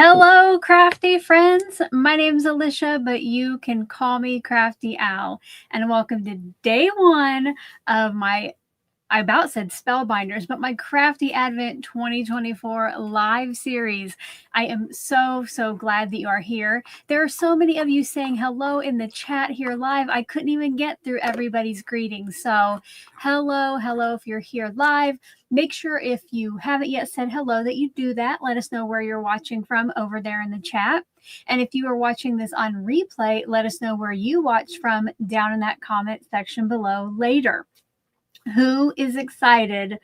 Hello, crafty friends. My name's Alicia, but you can call me Crafty Al. And welcome to day one of my, I about said Spellbinders, but my Crafty Advent 2024 live series. I am so glad that you are here. There are so many of you saying hello in the chat here live. I couldn't even get through everybody's greetings. So hello if you're here live. Make sure if you haven't yet said hello that you do that. Let us know where you're watching from over there in the chat. And if you are watching this on replay, let us know where you watch from down in that comment section below later. Who is excited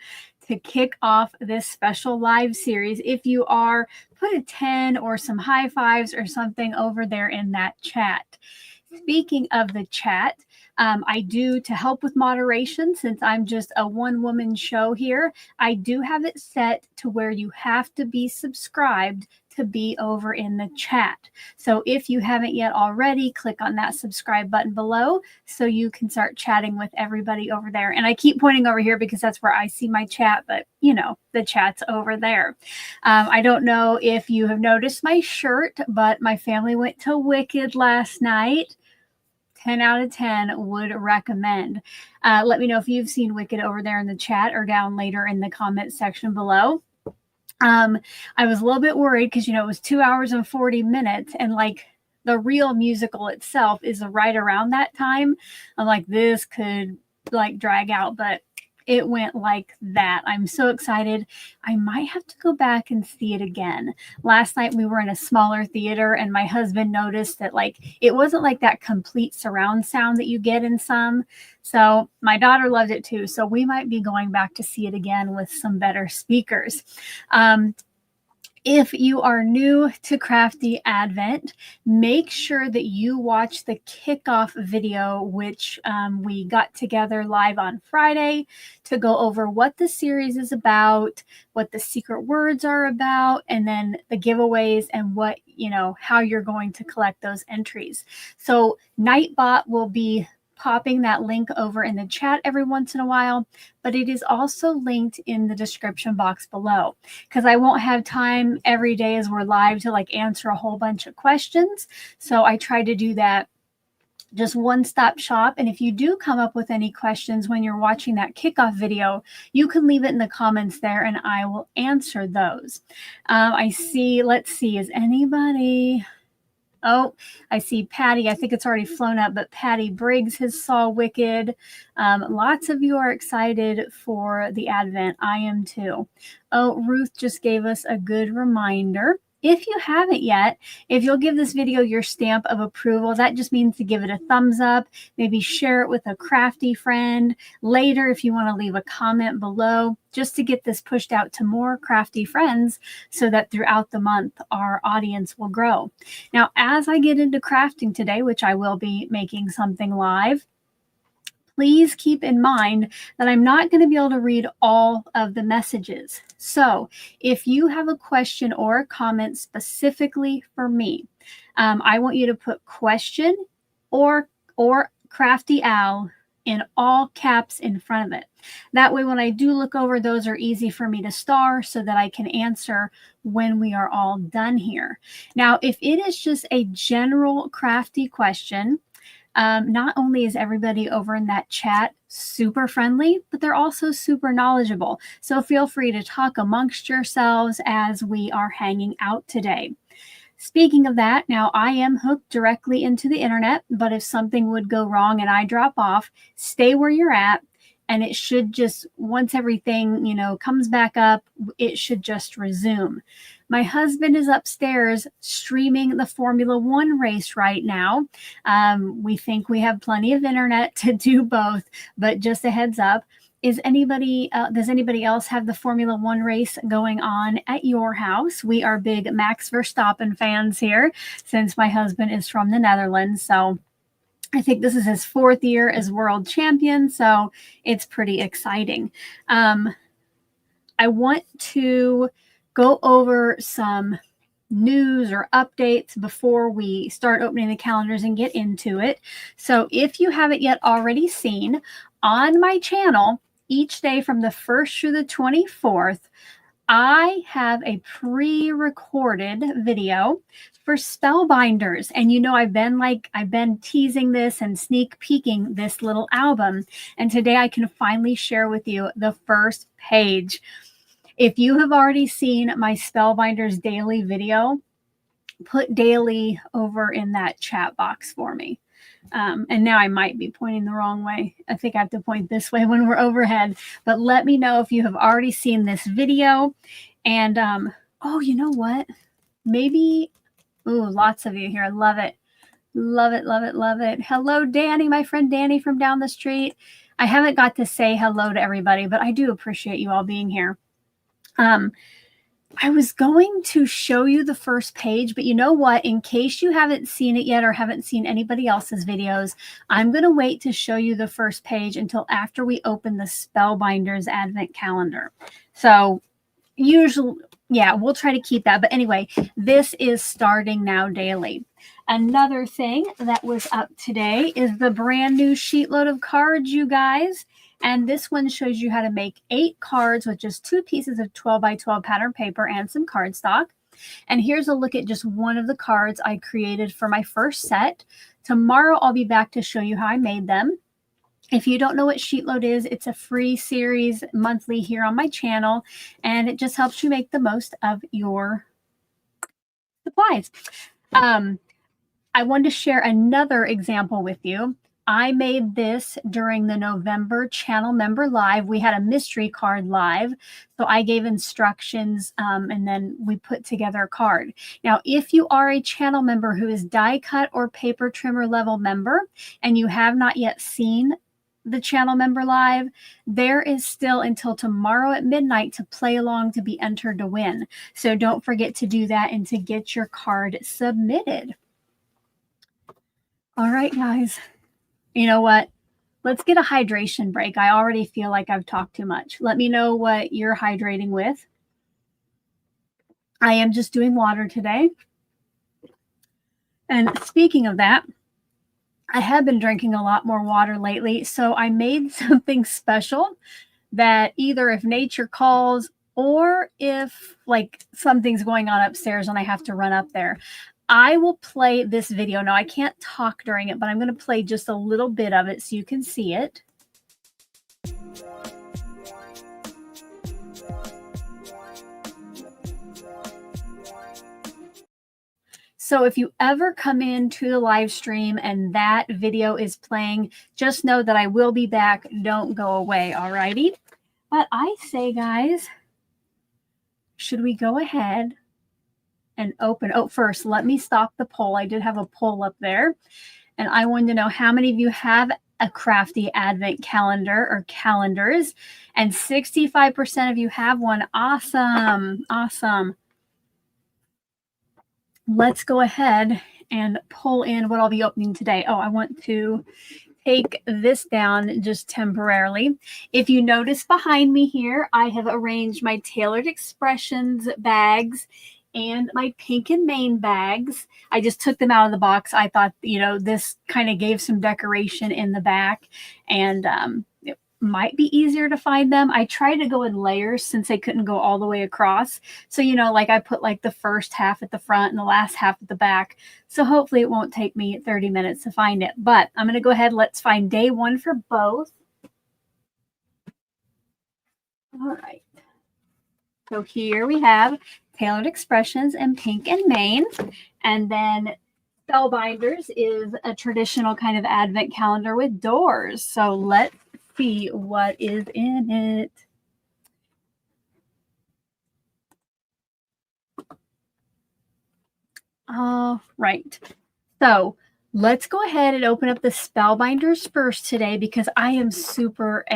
to kick off this special live series? If you are, put a 10 or some high fives or something over there in that chat. Speaking of the chat, I do, to help with moderation, since I'm just a one-woman show here, I do have it set to where you have to be subscribed to be over in the chat. So if you haven't yet already, click on that subscribe button below so you can start chatting with everybody over there. And I keep pointing over here because that's where I see my chat, but you know, the chat's over there. I don't know if you have noticed my shirt, but my family went to Wicked last night. 10 out of 10 would recommend. Let me know if you've seen Wicked over there in the chat or down later in the comment section below. I was a little bit worried because, you know, it was 2 hours and 40 minutes and like the real musical itself is right around that time. I'm like, this could like drag out, but it went like that. I'm so excited. I might have to go back and see it again. Last night we were in a smaller theater and my husband noticed that like it wasn't like that complete surround sound that you get in some. So my daughter loved it too. So we might be going back to see it again with some better speakers. If you are new to Crafty Advent, make sure that you watch the kickoff video, which we got together live on Friday to go over what the series is about, what the secret words are about, and then the giveaways and what, you know, how you're going to collect those entries. So Nightbot will be popping that link over in the chat every once in a while, but it is also linked in the description box below because I won't have time every day as we're live to like answer a whole bunch of questions. So I try to do that just one-stop shop. And if you do come up with any questions when you're watching that kickoff video, you can leave it in the comments there and I will answer those. I see, let's see, is anybody... Oh, I see Patty. I think it's already flown up, but Patty Briggs has saw Wicked. Lots of you are excited for the Advent. I am too. Oh, Ruth just gave us a good reminder. If you haven't yet, if you'll give this video your stamp of approval, that just means to give it a thumbs up, maybe share it with a crafty friend. Later, if you want to leave a comment below, just to get this pushed out to more crafty friends so that throughout the month, our audience will grow. Now, as I get into crafting today, which I will be making something live, please keep in mind that I'm not going to be able to read all of the messages. So if you have a question or a comment specifically for me, I want you to put question or Crafty Al in all caps in front of it. That way, when I do look over, those are easy for me to star so that I can answer when we are all done here. Now, if it is just a general crafty question, not only is everybody over in that chat super friendly, but they're also super knowledgeable. So feel free to talk amongst yourselves as we are hanging out today. Speaking of that, now I am hooked directly into the internet, but if something would go wrong and I drop off, stay where you're at. And it should just, once everything, you know, comes back up, it should just resume. My husband is upstairs streaming the Formula One race right now. We think we have plenty of internet to do both, but just a heads up. Does anybody else have the Formula One race going on at your house? We are big Max Verstappen fans here since my husband is from the Netherlands. So I think this is his 4th year as world champion, so it's pretty exciting. I want to go over some news or updates before we start opening the calendars and get into it. So if you haven't yet already seen, on my channel, each day from the 1st through the 24th, I have a pre-recorded video for Spellbinders. And you know, I've been teasing this and sneak peeking this little album. And today I can finally share with you the first page. If you have already seen my Spellbinders daily video, put daily over in that chat box for me. And now I might be pointing the wrong way. I think I have to point this way when we're overhead. But let me know if you have already seen this video. And oh, you know what? Maybe, ooh, lots of you here. I love it. Love it, love it, love it. Hello, Danny, my friend Danny from down the street. I haven't got to say hello to everybody, but I do appreciate you all being here. I was going to show you the first page, but you know what? In case you haven't seen it yet or haven't seen anybody else's videos, I'm going to wait to show you the first page until after we open the Spellbinders Advent Calendar. So usually, yeah, we'll try to keep that. But anyway, this is starting now daily. Another thing that was up today is the brand new sheet load of cards, you guys. And this one shows you how to make 8 cards with just 2 pieces of 12 by 12 pattern paper and some cardstock. And here's a look at just one of the cards I created for my first set. Tomorrow I'll be back to show you how I made them. If you don't know what sheet load is, it's a free series monthly here on my channel, and it just helps you make the most of your supplies. I wanted to share another example with you. I made this during the November channel member live. We had a mystery card live. So I gave instructions and then we put together a card. Now, if you are a channel member who is die cut or paper trimmer level member and you have not yet seen the channel member live, there is still until tomorrow at midnight to play along to be entered to win. So don't forget to do that and to get your card submitted. All right, guys. You know what? Let's get a hydration break. I already feel like I've talked too much. Let me know what you're hydrating with. I am just doing water today. And speaking of that, I have been drinking a lot more water lately. So I made something special that either if nature calls or if like something's going on upstairs and I have to run up there, I will play this video. Now, I can't talk during it, but I'm going to play just a little bit of it so you can see it. So if you ever come into the live stream and that video is playing, just know that I will be back. Don't go away, all righty? But I say, guys, should we go ahead and open? Oh, first, let me stop the poll. I did have a poll up there, and I wanted to know how many of you have a Crafty Advent calendar or calendars, and 65% of you have one. Awesome, awesome. Let's go ahead and pull in what I'll be opening today. Oh, I want to take this down just temporarily. If you notice behind me here, I have arranged my Tailored Expressions bags and my Pink and Main bags. I just took them out of the box. I thought, you know, this kind of gave some decoration in the back, and it might be easier to find them. I tried to go in layers since they couldn't go all the way across. So, you know, like I put like the first half at the front and the last half at the back. So hopefully it won't take me 30 minutes to find it. But I'm going to go ahead. Let's find day one for both. All right. So here we have Tailored Expressions and Pink and Main. And then Spellbinders is a traditional kind of advent calendar with doors. So let's see what is in it. All right. So let's go ahead and open up the Spellbinders first today because I am super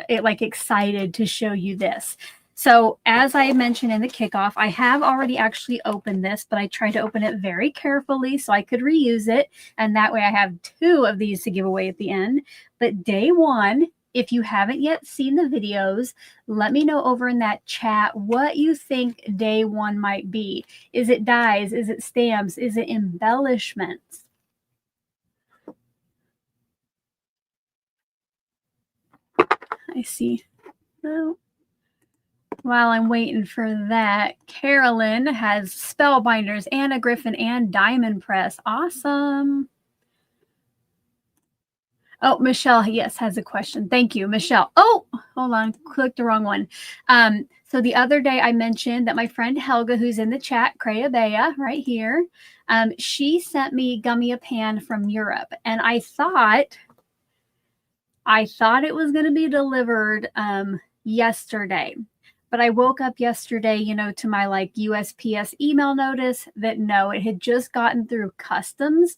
excited to show you this. So as I mentioned in the kickoff, I have already actually opened this, but I tried to open it very carefully so I could reuse it. And that way I have 2 of these to give away at the end. But day one, if you haven't yet seen the videos, let me know over in that chat what you think day one might be. Is it dies? Is it stamps? Is it embellishments? I see. Oh. While I'm waiting for that, Carolyn has Spellbinders, Anna Griffin, and Diamond Press. Awesome. Oh, Michelle, yes, has a question. Thank you, Michelle. Oh, hold on, clicked the wrong one. So the other day I mentioned that my friend Helga, who's in the chat, Crayabea, right here, she sent me Gummy a Pan from Europe, and I thought it was going to be delivered yesterday. But I woke up yesterday, you know, to my like USPS email notice that no, it had just gotten through customs.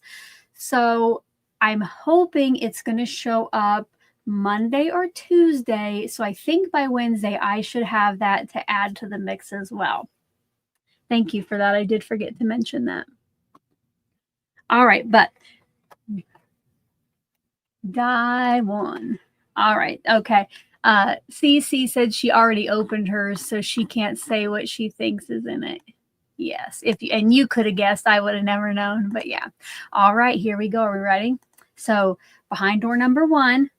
So I'm hoping it's going to show up Monday or Tuesday. So I think by Wednesday, I should have that to add to the mix as well. Thank you for that. I did forget to mention that. All right, but die one. All right, okay. CC said she already opened hers, so she can't say what she thinks is in it. Yes, and you could have guessed, I would have never known, but yeah. All right, here we go. Are we ready? So behind door number 1.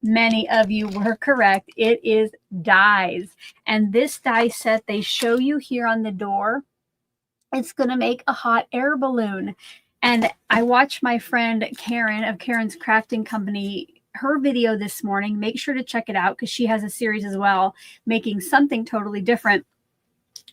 Many of you were correct. It is dies. And this die set they show you here on the door, it's going to make a hot air balloon. And I watched my friend Karen of Karen's Crafting Company, her video this morning. Make sure to check it out because she has a series as well, making something totally different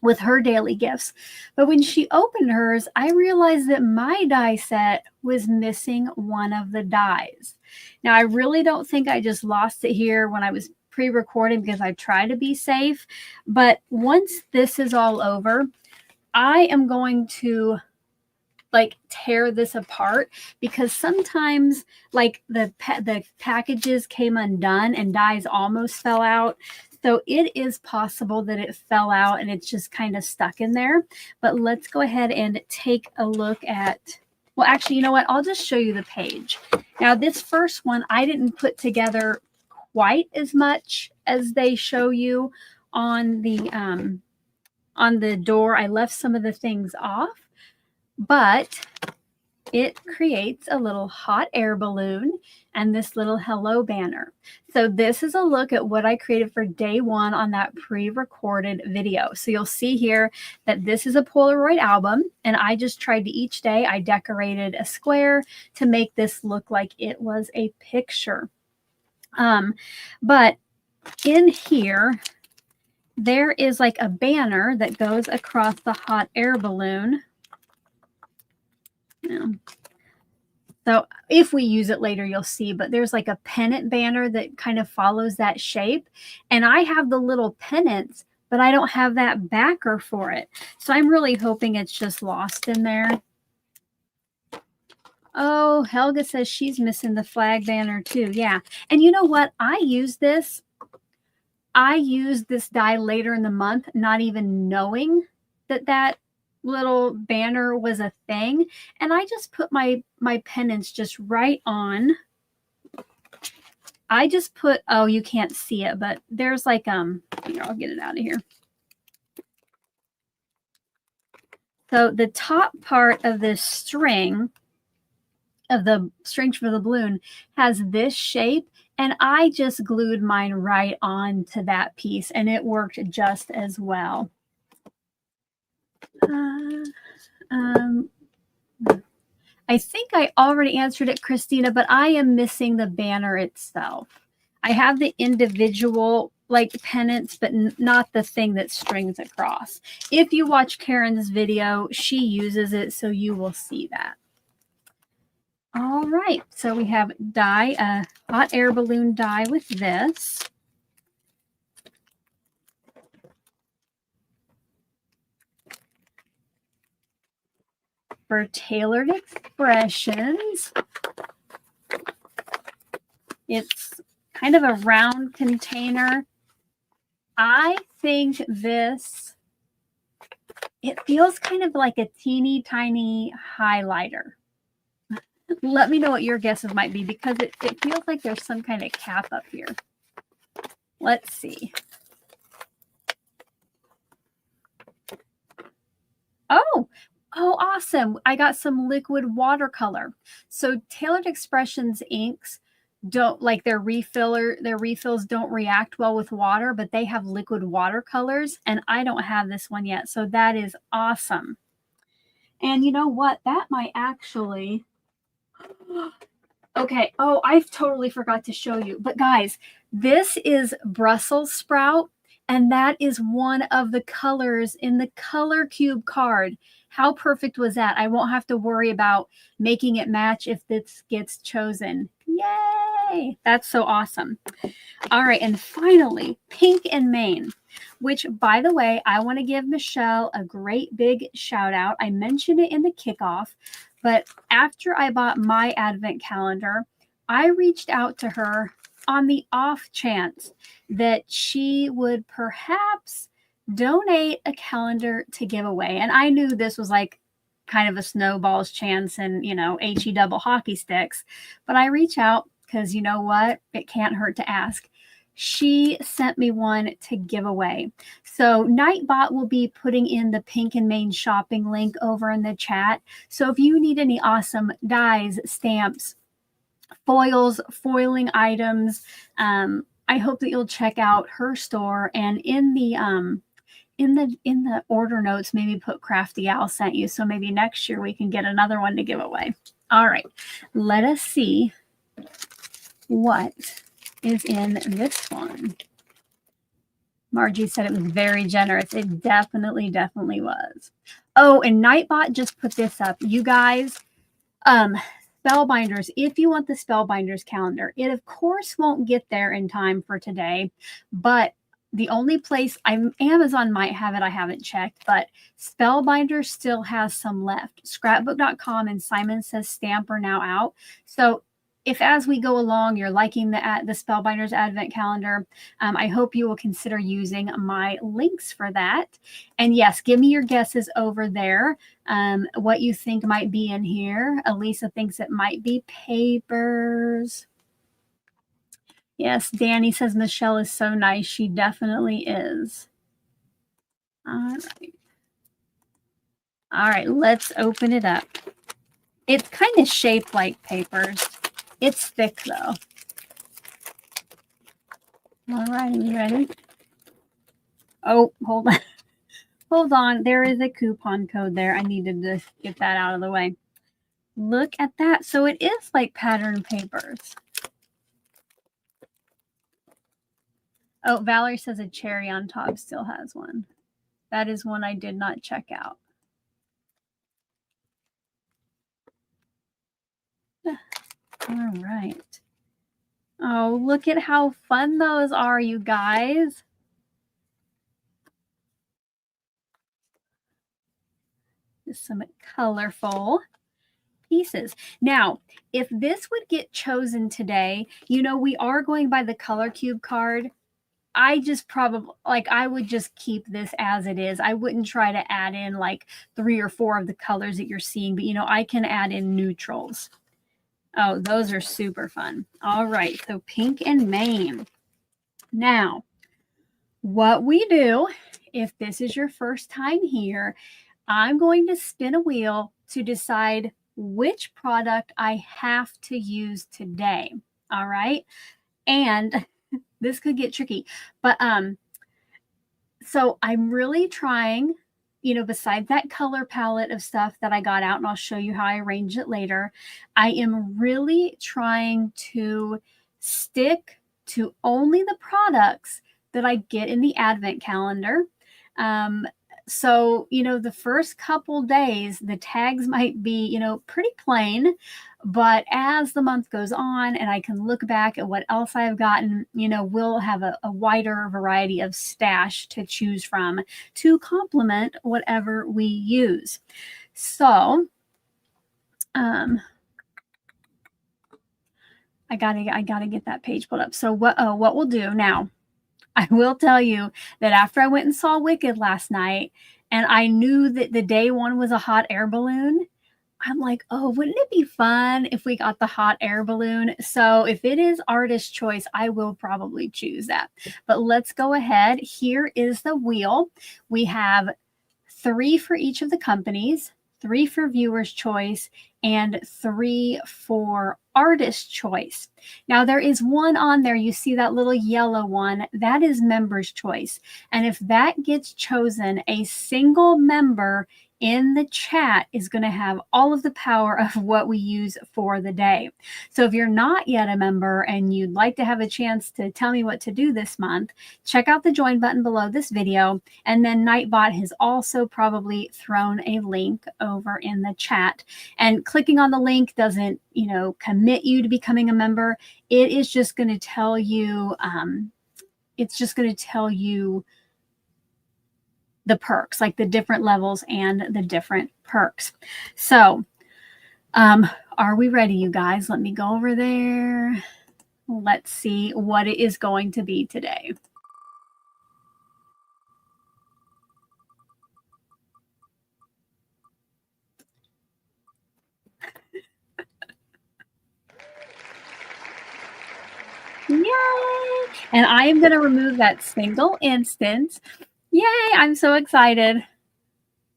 with her daily gifts. But when she opened hers, I realized that my die set was missing one of the dies. Now, I really don't think I just lost it here when I was pre-recording because I try to be safe. But once this is all over, I am going to like tear this apart because sometimes like the packages came undone and dies almost fell out. So it is possible that it fell out and it's just kind of stuck in there. But let's go ahead and take a look at, well, actually, you know what? I'll just show you the page. Now, this first one, I didn't put together quite as much as they show you on the door. I left some of the things off, but it creates a little hot air balloon and this little hello banner. So this is a look at what I created for day 1 on that pre-recorded video. So you'll see here that this is a Polaroid album, and I just tried to each day, I decorated a square to make this look like it was a picture. But in here, there is like a banner that goes across the hot air balloon. Yeah. So if we use it later, you'll see, but there's like a pennant banner that kind of follows that shape. And I have the little pennants, but I don't have that backer for it. So I'm really hoping it's just lost in there. Oh, Helga says she's missing the flag banner too. Yeah. And you know what? I used this die later in the month, not even knowing that little banner was a thing. And I just put my pennants just right on. I just put, oh, you can't see it, but there's like, here, I'll get it out of here. So the top part of this string, of the strings for the balloon, has this shape. And I just glued mine right on to that piece, and it worked just as well. I think I already answered it, Christina, but I am missing the banner itself. I have the individual like pennants, but not the thing that strings across. If you watch Karen's video, she uses it, so you will see that. All right, so we have die, a hot air balloon die with this. For Tailored Expressions, it's kind of a round container. I think this, it feels kind of like a teeny tiny highlighter. Let me know what your guesses might be because it feels like there's some kind of cap up here. Let's see. Oh, awesome. I got some liquid watercolor. So Tailored Expressions inks don't like their refills don't react well with water, but they have liquid watercolors, and I don't have this one yet. So that is awesome. And you know what? That might actually, okay. Oh, I've totally forgot to show you. But guys, this is Brussels sprout, and that is one of the colors in the color cube card. How perfect was that? I won't have to worry about making it match if this gets chosen. Yay! That's so awesome. All right, and finally, Pink and Main, which, by the way, I want to give Michelle a great big shout out. I mentioned it in the kickoff, but after I bought my advent calendar, I reached out to her on the off chance that she would perhaps donate a calendar to give away. And I knew this was like kind of a snowball's chance and, you know, HE double hockey sticks, but I reach out because you know what? It can't hurt to ask. She sent me one to give away. So Nightbot will be putting in the Pink and Main shopping link over in the chat. So if you need any awesome dies, stamps, foils, foiling items, I hope that you'll check out her store, and in the order notes, maybe put Crafty Al sent you. So maybe next year we can get another one to give away. All right, let us see what is in this one. Margie said it was very generous. It definitely was. Oh, and Nightbot just put this up. You guys, Spellbinders, if you want the Spellbinders calendar, it of course won't get there in time for today, but the only place Amazon might have it, I haven't checked, but Spellbinders still has some left. Scrapbook.com and Simon Says Stamp are now out. So if as we go along, you're liking the Spellbinders Advent Calendar, I hope you will consider using my links for that. And yes, give me your guesses over there, what you think might be in here. Elisa thinks it might be papers. Yes, Danny says Michelle is so nice. She definitely is. All right. All right, let's open it up. It's kind of shaped like papers. It's thick though. All right, are you ready? Oh, hold on. Hold on. There is a coupon code there. I needed to get that out of the way. Look at that. So it is like pattern papers. Oh, Valerie says a cherry on top still has one. That is one I did not check out. All right. Oh, look at how fun those are, you guys. Just some colorful pieces. Now, if this would get chosen today, you know, we are going by the color cube card. I just probably, like, I would just keep this as it is. I wouldn't try to add in like 3 or 4 of the colors that you're seeing, but you know, I can add in neutrals. Oh, those are super fun. All right, so Pink and Main. Now, what we do, if this is your first time here, I'm going to spin a wheel to decide which product I have to use today. All right. And this could get tricky, but so I'm really trying, you know, besides that color palette of stuff that I got out, and I'll show you how I arrange it later, I am really trying to stick to only the products that I get in the advent calendar. So, you know, the first couple days, the tags might be, you know, pretty plain, but as the month goes on and I can look back at what else I've gotten, you know, we'll have a wider variety of stash to choose from to complement whatever we use. So, I gotta get that page pulled up. So what we'll do now, I will tell you that after I went and saw Wicked last night and I knew that the day one was a hot air balloon, I'm like, oh, wouldn't it be fun if we got the hot air balloon? So if it is artist choice, I will probably choose that. But let's go ahead. Here is the wheel. We have 3 for each of the companies, 3 for viewer's choice, and 3 for artist choice. Now there is one on there, you see that little yellow one, that is member's choice. And if that gets chosen, a single member in the chat is going to have all of the power of what we use for the day. So if you're not yet a member and you'd like to have a chance to tell me what to do this month, check out the join button below this video. And then Nightbot has also probably thrown a link over in the chat. And clicking on the link doesn't, commit you to becoming a member. It is just going to tell you, the perks, like the different levels and the different perks. So are we ready, you guys? Let me go over there. Let's see what it is going to be today. Yay! And I am going to remove that single instance. Yay! I'm so excited.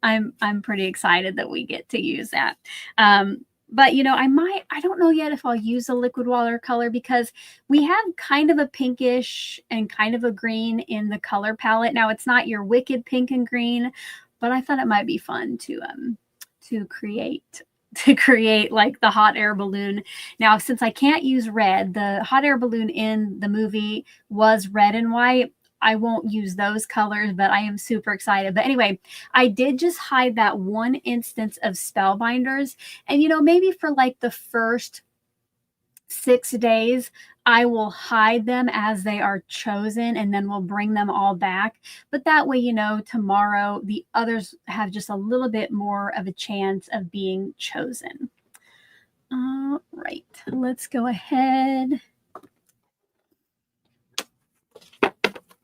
I'm pretty excited that we get to use that. But I don't know yet if I'll use a liquid watercolor, because we have kind of a pinkish and kind of a green in the color palette. Now it's not your wicked pink and green, but I thought it might be fun to create like the hot air balloon. Now, since I can't use red, the hot air balloon in the movie was red and white. I won't use those colors, but I am super excited. But anyway, I did just hide that one instance of Spellbinders. And, maybe for like the first 6 days, I will hide them as they are chosen, and then we'll bring them all back. But that way, tomorrow the others have just a little bit more of a chance of being chosen. All right, let's go ahead.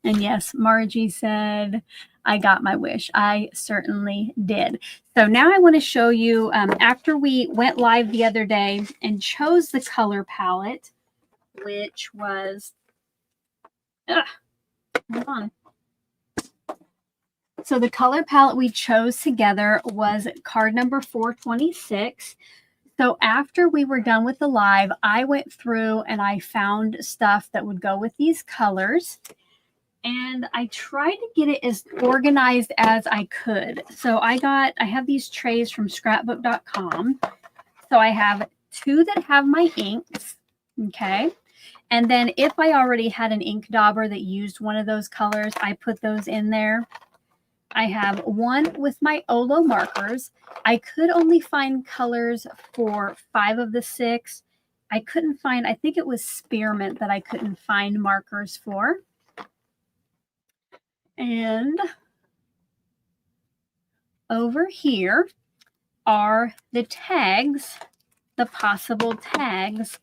And yes, Margie said, I got my wish. I certainly did. So now I want to show you, after we went live the other day and chose the color palette, which was, hold on. So the color palette we chose together was card number 426. So after we were done with the live, I went through and I found stuff that would go with these colors. And I tried to get it as organized as I could. So I have these trays from scrapbook.com. So I have 2 that have my inks. Okay. And then if I already had an ink dauber that used one of those colors, I put those in there. I have 1 with my Olo markers. I could only find colors for 5 of the 6. I couldn't find, I think it was spearmint that I couldn't find markers for. And over here are the tags, the possible tags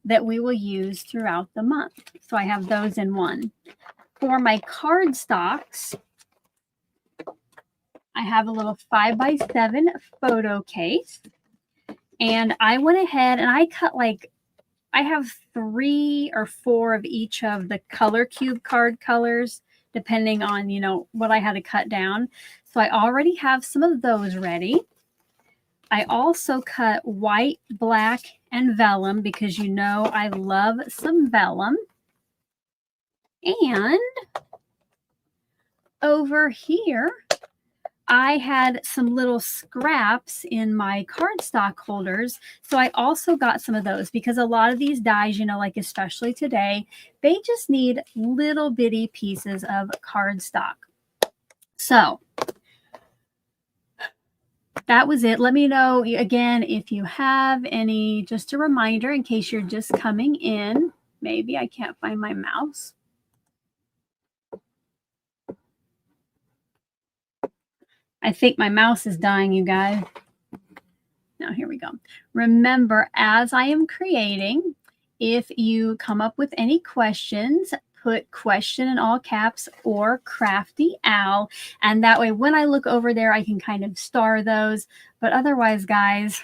that we will use throughout the month. So I have those in one. For my cardstocks, I have a little 5x7 photo case. And I went ahead and I cut I have 3 or 4 of each of the color cube card colors, depending on, what I had to cut down. So I already have some of those ready. I also cut white, black, and vellum because I love some vellum. And over here, I had some little scraps in my cardstock holders. So I also got some of those because a lot of these dies, like especially today, they just need little bitty pieces of cardstock. So that was it. Let me know again if you have any, just a reminder in case you're just coming in. Maybe I can't find my mouse. I think my mouse is dying, you guys. Now, here we go. Remember, as I am creating, if you come up with any questions, put question in all caps or Crafty Al. And that way, when I look over there, I can kind of star those. But otherwise, guys,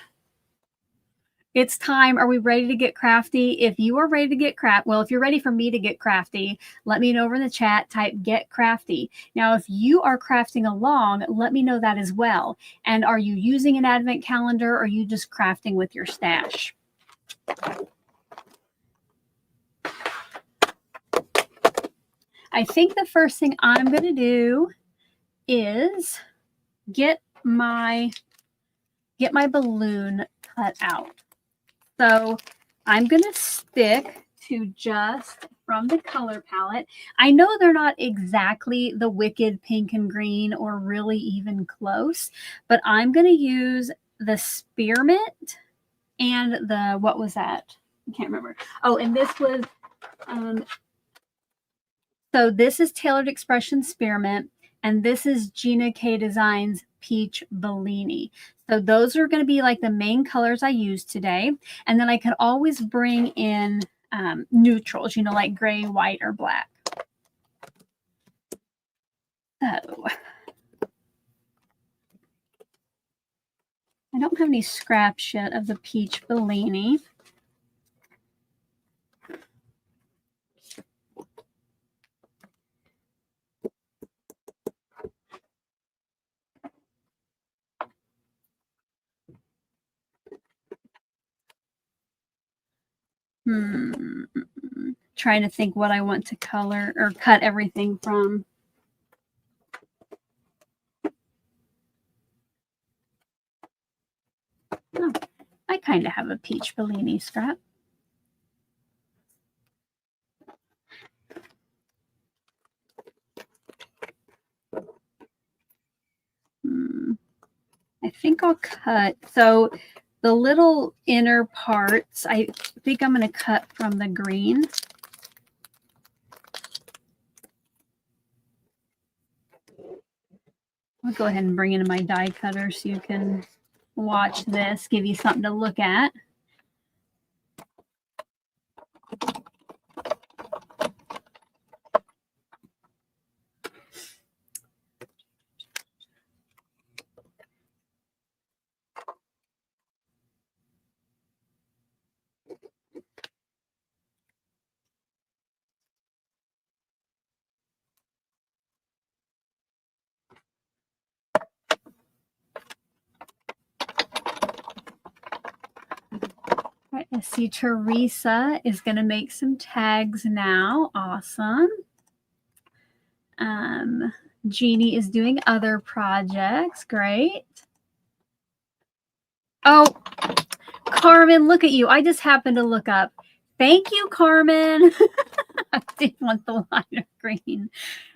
It's time. Are we ready to get crafty? If you are ready to get well, if you're ready for me to get crafty, let me know over in the chat, type get crafty. Now, if you are crafting along, let me know that as well. And are you using an advent calendar or are you just crafting with your stash? I think the first thing I'm going to do is get my balloon cut out. So I'm going to stick to just from the color palette. I know they're not exactly the Wicked Pink and Green or really even close, but I'm going to use the Spearmint and the, what was that? I can't remember. Oh, and this was, so this is Tailored Expression Spearmint, and this is Gina K Designs Peach Bellini. So those are going to be like the main colors I use today. And then I could always bring in neutrals, you know, like gray, white, or black. So I don't have any scraps yet of the Peach Bellini. Trying to think what I want to color or cut everything from. Oh, I kind of have a Peach Bellini scrap. I think I'll cut. So the little inner parts, I think I'm going to cut from the green. I'll go ahead and bring in my die cutter so you can watch this, give you something to look at. Right, I see Teresa is going to make some tags now. Awesome. Jeannie is doing other projects. Great. Oh, Carmen, look at you. I just happened to look up. Thank you, Carmen. I didn't want the lighter green.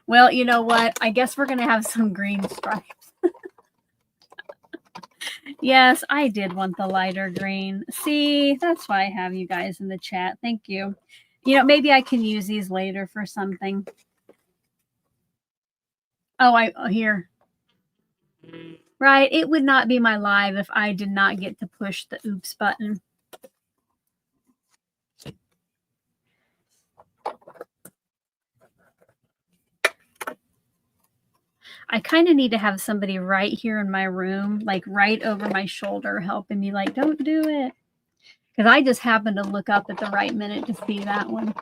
Well, you know what? I guess we're going to have some green stripes. Yes, I did want the lighter green. See, that's why I have you guys in the chat. Thank you. You know, maybe I can use these later for something. Oh, here. Right. It would not be my live if I did not get to push the oops button. I kind of need to have somebody right here in my room, like right over my shoulder, helping me like, don't do it. Because I just happened to look up at the right minute to see that one.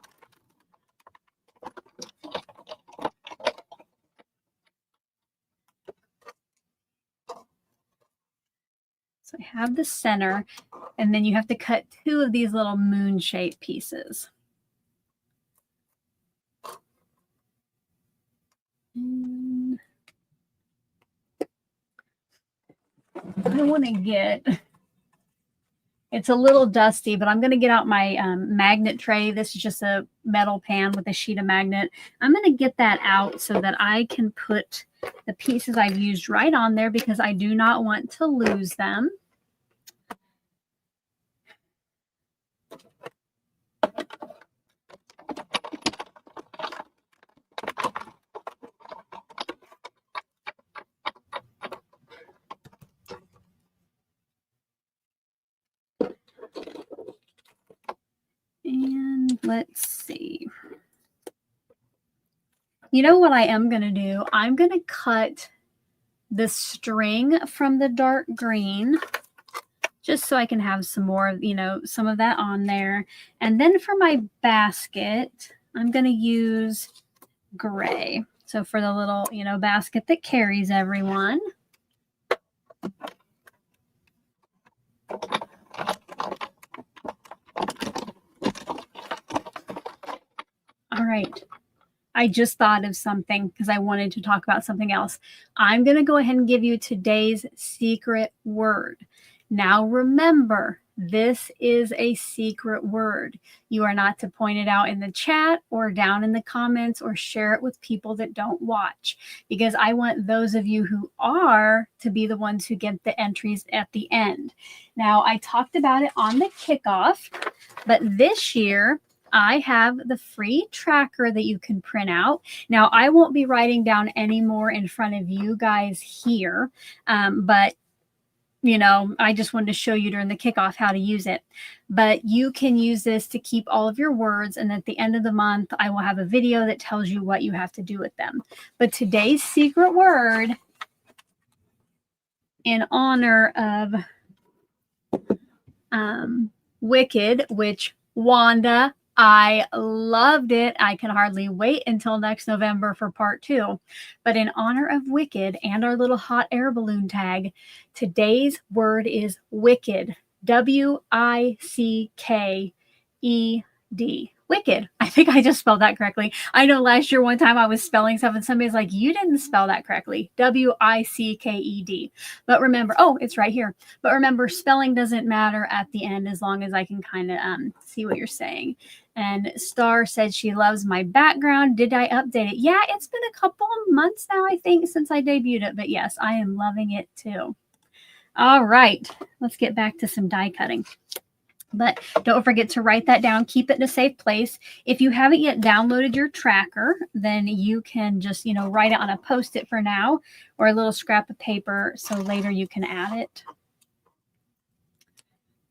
So I have the center, and then you have to cut 2 of these little moon-shaped pieces. I want to get, it's a little dusty, but I'm going to get out my magnet tray. This is just a metal pan with a sheet of magnet. I'm going to get that out so that I can put the pieces I've used right on there because I do not want to lose them. And let's see. You know what I am going to do? I'm going to cut the string from the dark green just so I can have some more, you know, some of that on there. And then for my basket, I'm going to use gray. So for the little, you know, basket that carries everyone. All right. I just thought of something because I wanted to talk about something else. I'm going to go ahead and give you today's secret word. Now remember, this is a secret word. You are not to point it out in the chat or down in the comments or share it with people that don't watch, because I want those of you who are to be the ones who get the entries at the end. Now, I talked about it on the kickoff, but this year, I have the free tracker that you can print out. Now, I won't be writing down any more in front of you guys here, but you know, I just wanted to show you during the kickoff how to use it. But you can use this to keep all of your words, and at the end of the month, I will have a video that tells you what you have to do with them. But today's secret word, in honor of Wicked, which Wanda, I loved it. I can hardly wait until next November for part 2. But in honor of Wicked and our little hot air balloon tag, today's word is wicked. W-I-C-K-E-D. Wicked. I think I just spelled that correctly. I know last year one time I was spelling stuff and somebody's like, you didn't spell that correctly. W-I-C-K-E-D. But remember, oh, it's right here. But remember, spelling doesn't matter at the end as long as I can kind of see what you're saying. And Star said she loves my background. Did I update it? Yeah, it's been a couple of months now, I think, since I debuted it. But yes, I am loving it too. All right, let's get back to some die cutting. But don't forget to write that down. Keep it in a safe place. If you haven't yet downloaded your tracker, then you can just, you know, write it on a Post-it for now or a little scrap of paper so later you can add it.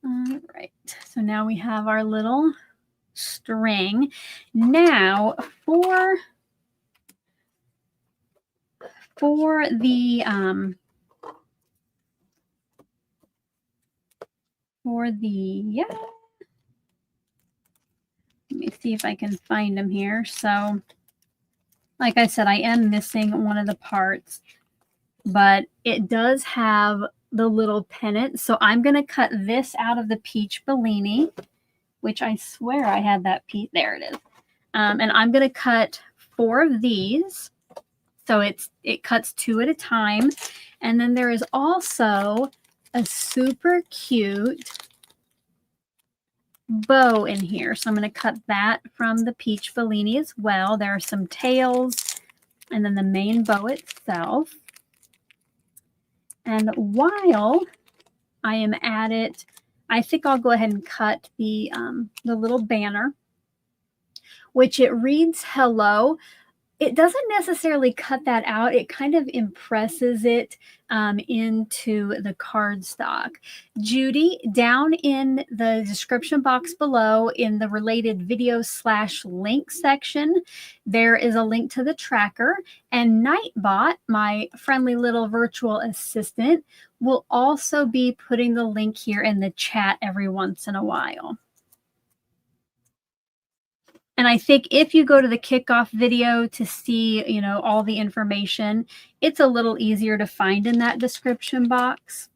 All right. So now we have our little string. Now for the yeah, let me see if I can find them here. So like I said, I am missing one of the parts, but it does have the little pennant. So I'm going to cut this out of the peach Bellini, which I swear I had that piece. There it is. And I'm going to cut 4 of these. So it cuts 2 at a time. And then there is also a super cute bow in here. So I'm going to cut that from the peach Bellini as well. There are some tails and then the main bow itself. And while I am at it, I think I'll go ahead and cut the little banner, which it reads hello. It doesn't necessarily cut that out. It kind of impresses it into the cardstock. Judy, down in the description box below in the related video / link section, there is a link to the tracker. And Nightbot, my friendly little virtual assistant, will also be putting the link here in the chat every once in a while. And I think if you go to the kickoff video to see, you know, all the information, it's a little easier to find in that description box.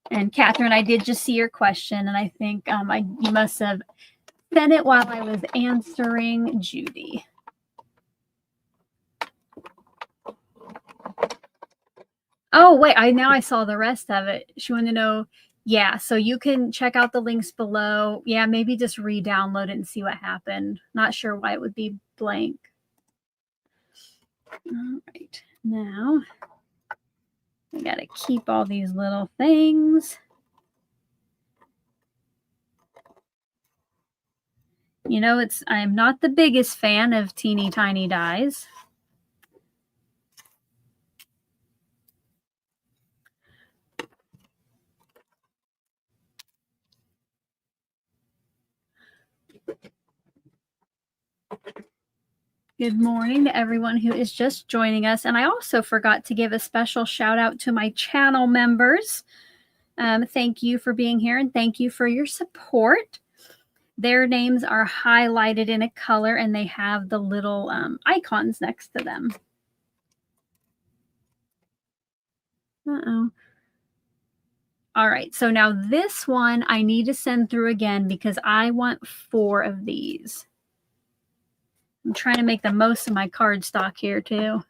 And Catherine, I did just see your question, and I think you must have sent it while I was answering Judy. Oh, wait, now I saw the rest of it. She wanted to know. Yeah, so you can check out the links below. Yeah, maybe just re-download it and see what happened. Not sure why it would be blank. All right, now I got to keep all these little things. You know, I'm not the biggest fan of teeny tiny dies. Good morning to everyone who is just joining us. And I also forgot to give a special shout out to my channel members. Thank you for being here and thank you for your support. Their names are highlighted in a color and they have the little icons next to them. Uh-oh. All right, so now this one I need to send through again because I want 4 of these. I'm trying to make the most of my cardstock here too.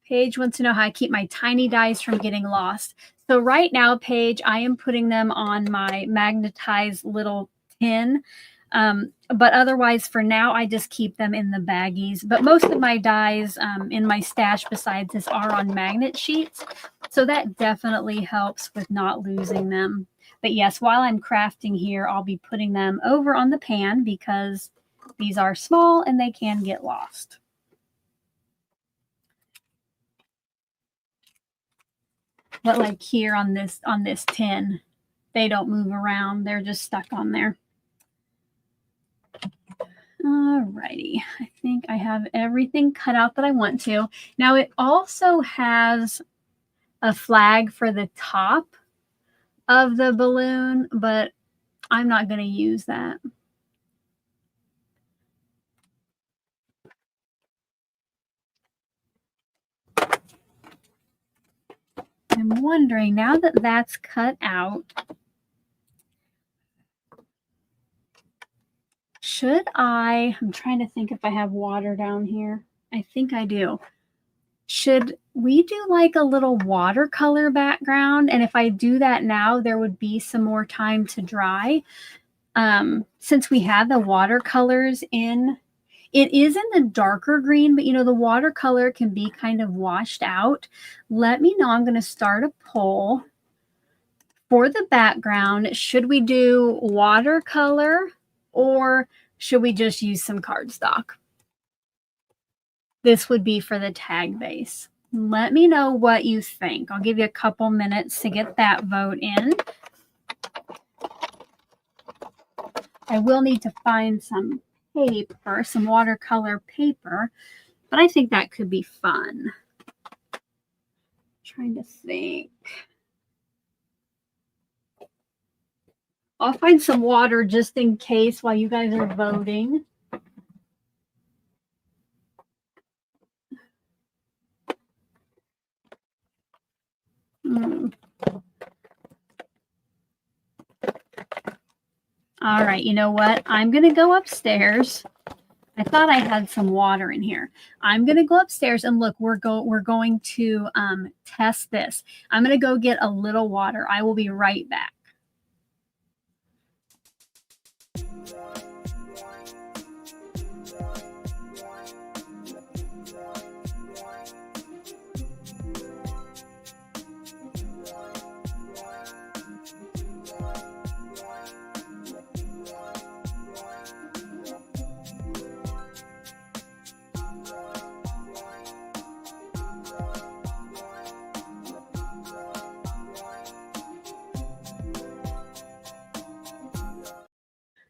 Paige wants to know how I keep my tiny dies from getting lost. So right now, Paige, I am putting them on my magnetized little tin. But otherwise, for now, I just keep them in the baggies. But most of my dies in my stash besides this are on magnet sheets. So that definitely helps with not losing them. But yes, while I'm crafting here, I'll be putting them over on the pan because these are small and they can get lost. But like here on this tin, they don't move around. They're just stuck on there. Alrighty, I think I have everything cut out that I want to. Now it also has a flag for the top of the balloon, but I'm not going to use that. I'm wondering, now that that's cut out, I'm trying to think if I have water down here. I think I do. Should we do like a little watercolor background? And if I do that now, there would be some more time to dry. Since we have the watercolors in, it is in the darker green, but you know, the watercolor can be kind of washed out. Let me know. I'm going to start a poll for the background. Should we do watercolor or should we just use some cardstock? This would be for the tag base. Let me know what you think. I'll give you a couple minutes to get that vote in. I will need to find some paper, some watercolor paper, but I think that could be fun. Trying to think. I'll find some water just in case while you guys are voting. All right, you know what? I'm going to go upstairs. I thought I had some water in here. I'm going to go upstairs and look, we're going to test this. I'm going to go get a little water. I will be right back.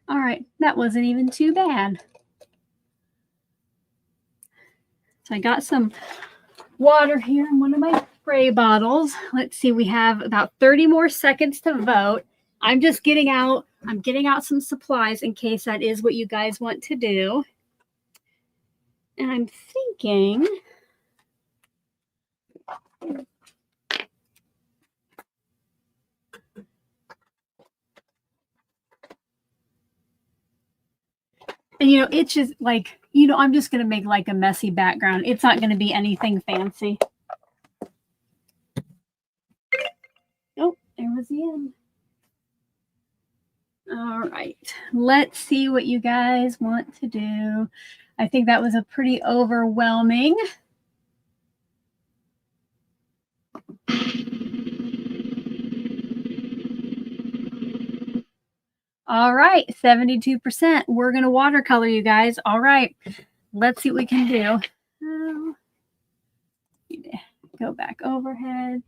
All right, that wasn't even too bad. So I got some water here in one of my spray bottles. Let's see, we have about 30 more seconds to vote. I'm just getting out some supplies in case that is what you guys want to do. And I'm thinking and you know, it's just like, you know, I'm just going to make like a messy background. It's not going to be anything fancy. Oh, there was the end. All right, let's see what you guys want to do. I think that was a pretty overwhelming. All right, 72%. We're going to watercolor, you guys. All right, let's see what we can do. Go back overhead.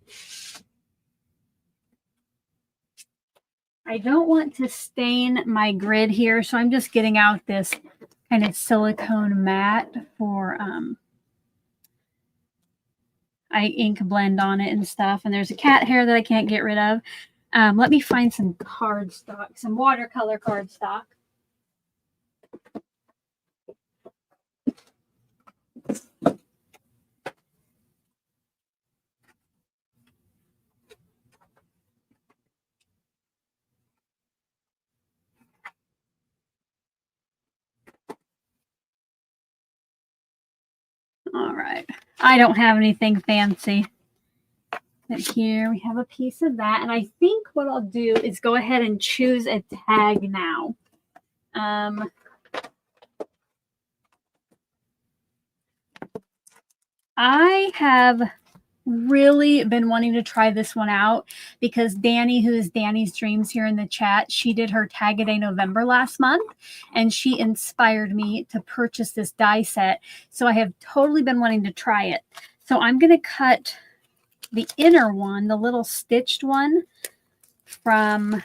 I don't want to stain my grid here, so I'm just getting out this kind of silicone mat for I ink blend on it and stuff. And there's a cat hair that I can't get rid of. Let me find some cardstock, some watercolor cardstock. All right. I don't have anything fancy. But here we have a piece of that. And I think what I'll do is go ahead and choose a tag now. I have really been wanting to try this one out because Danny, who is Danny's Dreams here in the chat, she did her Tag a Day November last month and she inspired me to purchase this die set. So I have totally been wanting to try it. So I'm going to cut the inner one, the little stitched one, from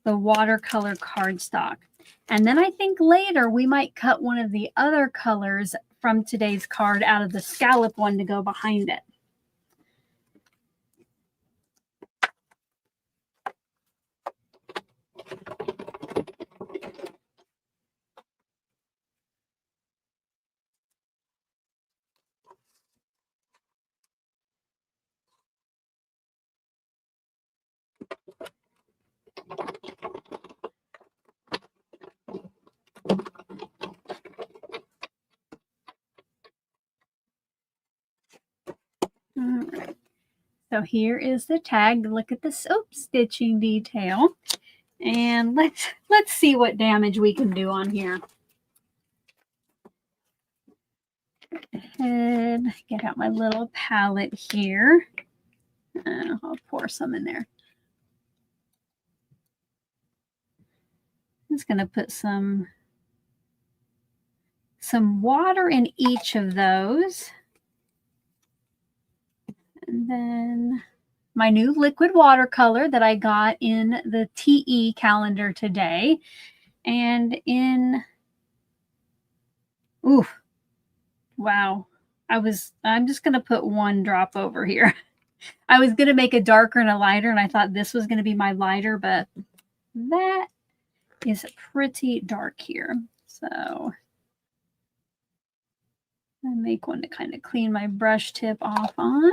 the watercolor cardstock. And then I think later we might cut one of the other colors from today's card out of the scallop one to go behind it. All right. So here is the tag. Look at the soap stitching detail. And let's see what damage we can do on here. Go ahead, get out my little palette here. I'll pour some in there. I'm just going to put some water in each of those. And then my new liquid watercolor that I got in the TE calendar today. And in, ooh, wow. I'm just going to put one drop over here. I was going to make a darker and a lighter, and I thought this was going to be my lighter, but that is pretty dark here. So I make one to kind of clean my brush tip off on.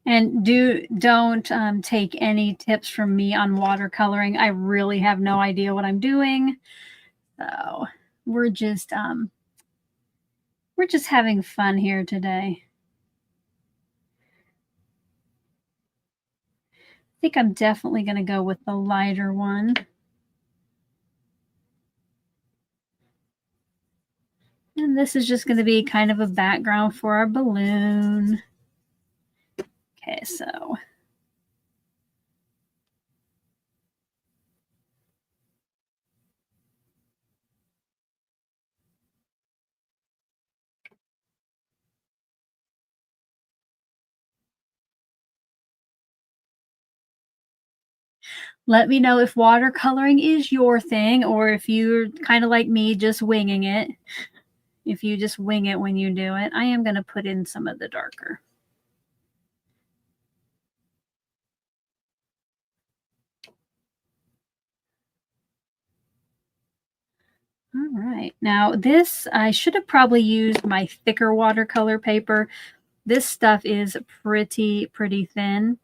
And don't take any tips from me on watercoloring. I really have no idea what I'm doing. So we're just having fun here today. I think I'm definitely going to go with the lighter one. And this is just going to be kind of a background for our balloon. Okay, so let me know if watercoloring is your thing or if you're kind of like me, just winging it. If you just wing it when you do it. I am going to put in some of the darker. All right. Now this, I should have probably used my thicker watercolor paper. This stuff is pretty thin.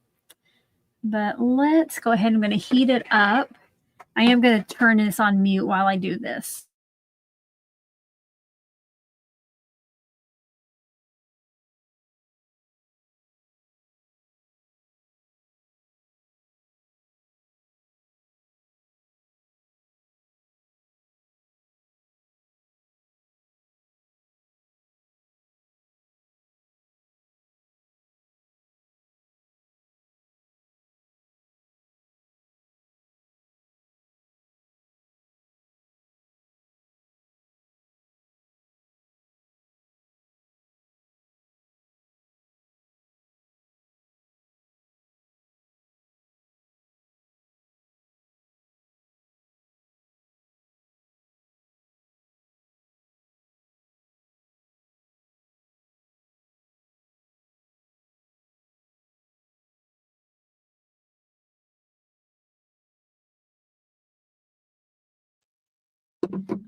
But let's go ahead. I'm going to heat it up. I am going to turn this on mute while I do this.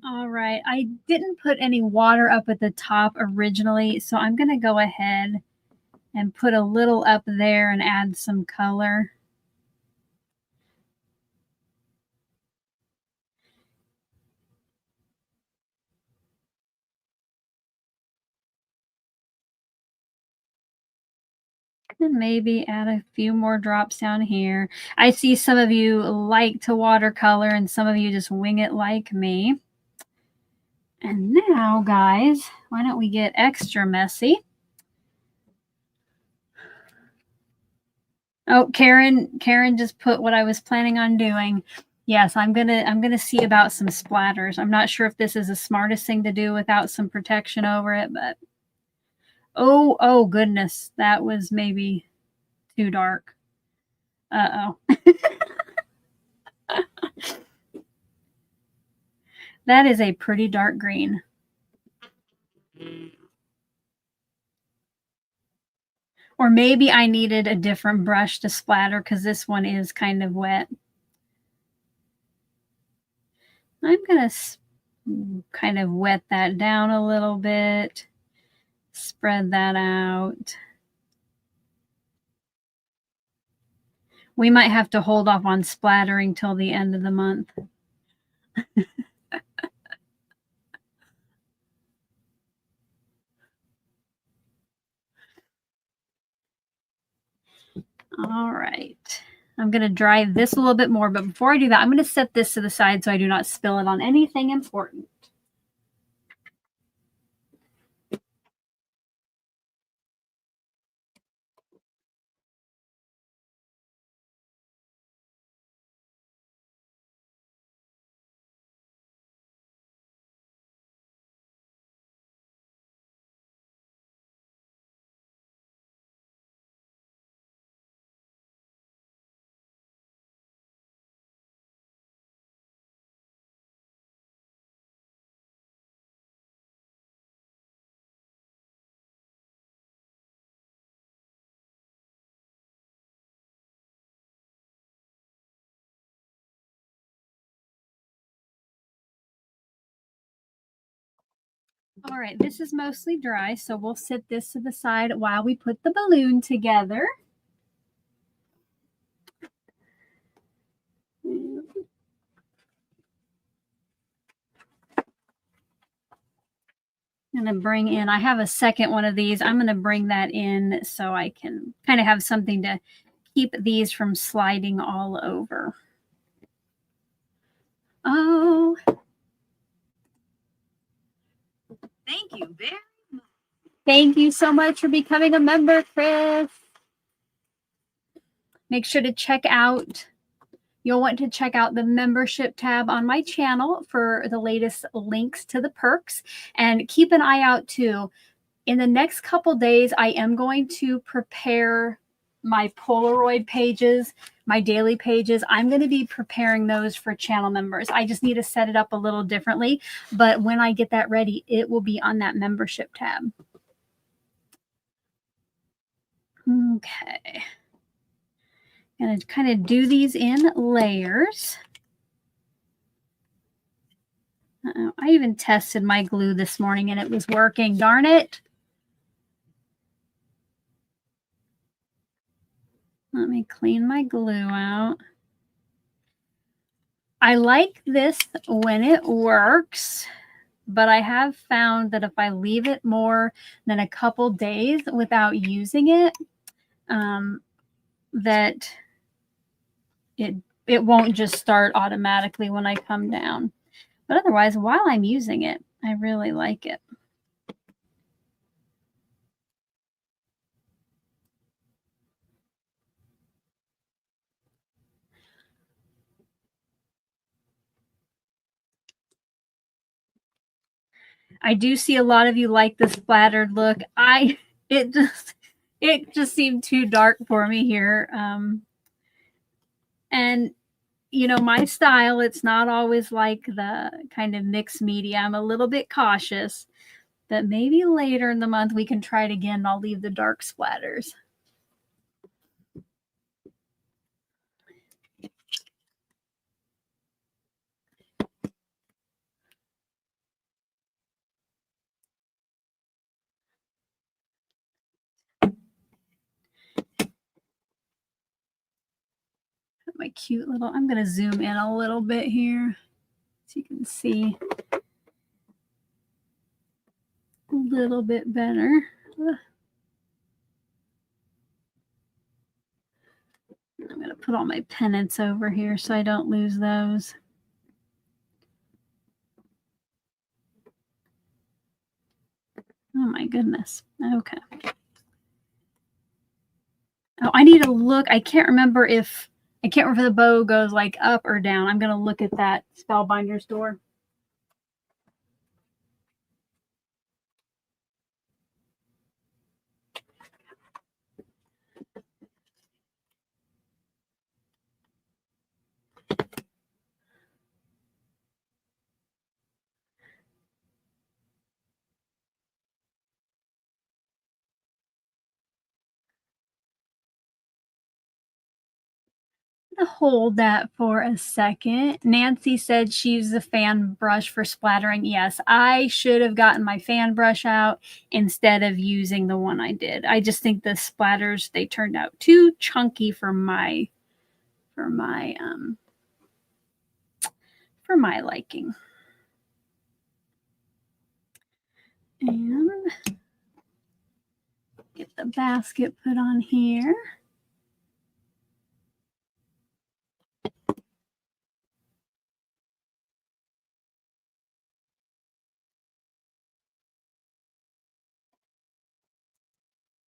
All right, I didn't put any water up at the top originally, so I'm going to go ahead and put a little up there and add some color. And maybe add a few more drops down here. I see some of you like to watercolor and some of you just wing it like me. And now, guys, why don't we get extra messy? Oh, Karen just put what I was planning on doing. Yes, I'm gonna see about some splatters. I'm not sure if this is the smartest thing to do without some protection over it, but oh goodness, that was maybe too dark. Uh-oh. That is a pretty dark green. Or maybe I needed a different brush to splatter because this one is kind of wet. I'm going to kind of wet that down a little bit, spread that out. We might have to hold off on splattering till the end of the month. All right. I'm going to dry this a little bit more, but before I do that, I'm going to set this to the side so I do not spill it on anything important. All right, this is mostly dry, so we'll set this to the side while we put the balloon together. I'm going to bring in, I have a second one of these. I'm going to bring that in so I can kind of have something to keep these from sliding all over. Oh. Thank you very much. Thank you so much for becoming a member, Chris. Make sure to check out, you'll want to check out the membership tab on my channel for the latest links to the perks. And keep an eye out too. In the next couple days, I am going to prepare my Polaroid pages, my daily pages. I'm going to be preparing those for channel members. I just need to set it up a little differently. But when I get that ready, it will be on that membership tab. Okay. I'm going to kind of do these in layers. I even tested my glue this morning and it was working. Darn it. Let me clean my glue out. I like this when it works, but I have found that if I leave it more than a couple days without using it, that it won't just start automatically when I come down. But otherwise, while I'm using it, I really like it. I do see a lot of you like the splattered look. It just seemed too dark for me here. And you know, my style, it's not always like the kind of mixed media. I'm a little bit cautious, but maybe later in the month we can try it again and I'll leave the dark splatters. my cute little, I'm going to zoom in a little bit here so you can see a little bit better. I'm going to put all my pennants over here so I don't lose those. Oh my goodness. Okay. Oh, I need to look. I can't remember if the bow goes like up or down. I'm going to look at that Spellbinders door. Hold that for a second. Nancy said she used a fan brush for splattering. Yes, I should have gotten my fan brush out instead of using the one I did. I just think the splatters, they turned out too chunky for my liking. And get the basket put on here.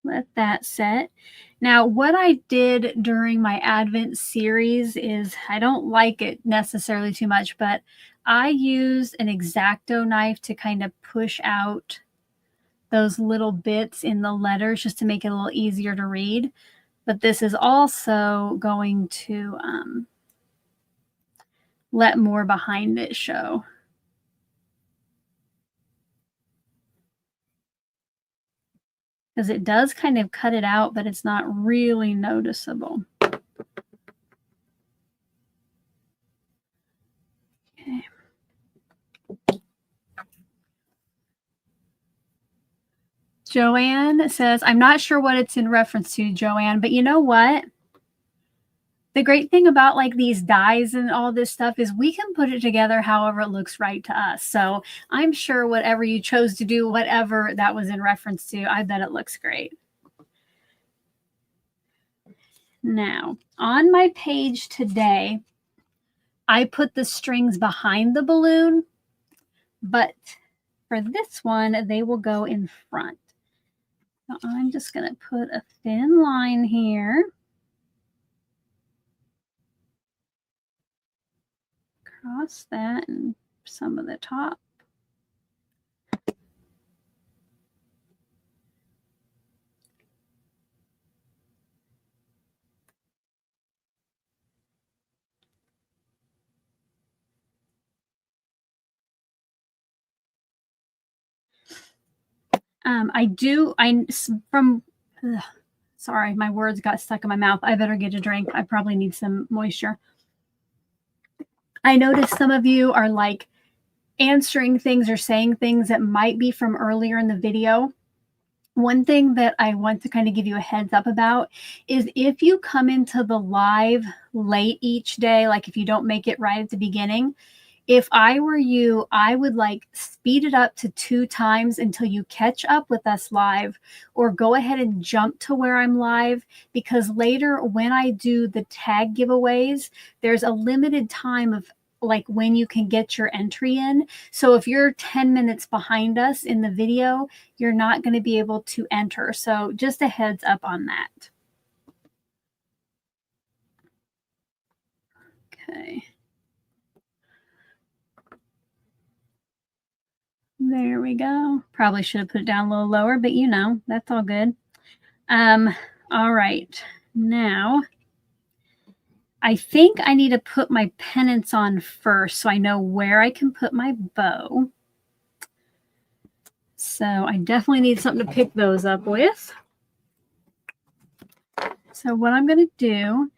Let that set. Now, what I did during my Advent series is, I don't like it necessarily too much, but I used an X-Acto knife to kind of push out those little bits in the letters just to make it a little easier to read. But this is also going to let more behind it show. Because it does kind of cut it out, but it's not really noticeable. Okay. Joanne says, I'm not sure what it's in reference to, Joanne, but you know what? The great thing about like these dies and all this stuff is we can put it together however it looks right to us. So I'm sure whatever you chose to do, whatever that was in reference to, I bet it looks great. Now, on my page today, I put the strings behind the balloon, but for this one, they will go in front. So I'm just going to put a thin line here. Cross that and some of the top. Sorry, my words got stuck in my mouth. I better get a drink. I probably need some moisture. I noticed some of you are like answering things or saying things that might be from earlier in the video. One thing that I want to kind of give you a heads up about is if you come into the live late each day, like if you don't make it right at the beginning, if I were you, I would like speed it up to 2 times until you catch up with us live, or go ahead and jump to where I'm live, because later when I do the tag giveaways, there's a limited time of like when you can get your entry in. So if you're 10 minutes behind us in the video, you're not going to be able to enter. So just a heads up on that. Okay. There we go. Probably should have put it down a little lower, but you know, that's all good. All right. Now, I think I need to put my pennants on first so I know where I can put my bow. So I definitely need something to pick those up with. So what I'm going to do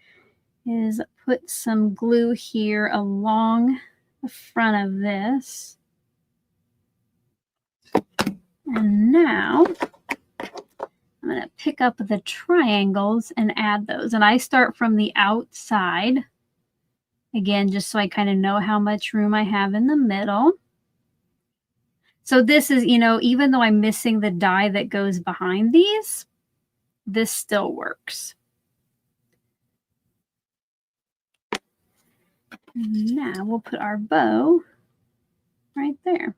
is put some glue here along the front of this. And now I'm going to pick up the triangles and add those. And I start from the outside. Again, just so I kind of know how much room I have in the middle. So this is, you know, even though I'm missing the die that goes behind these, this still works. Now we'll put our bow right there.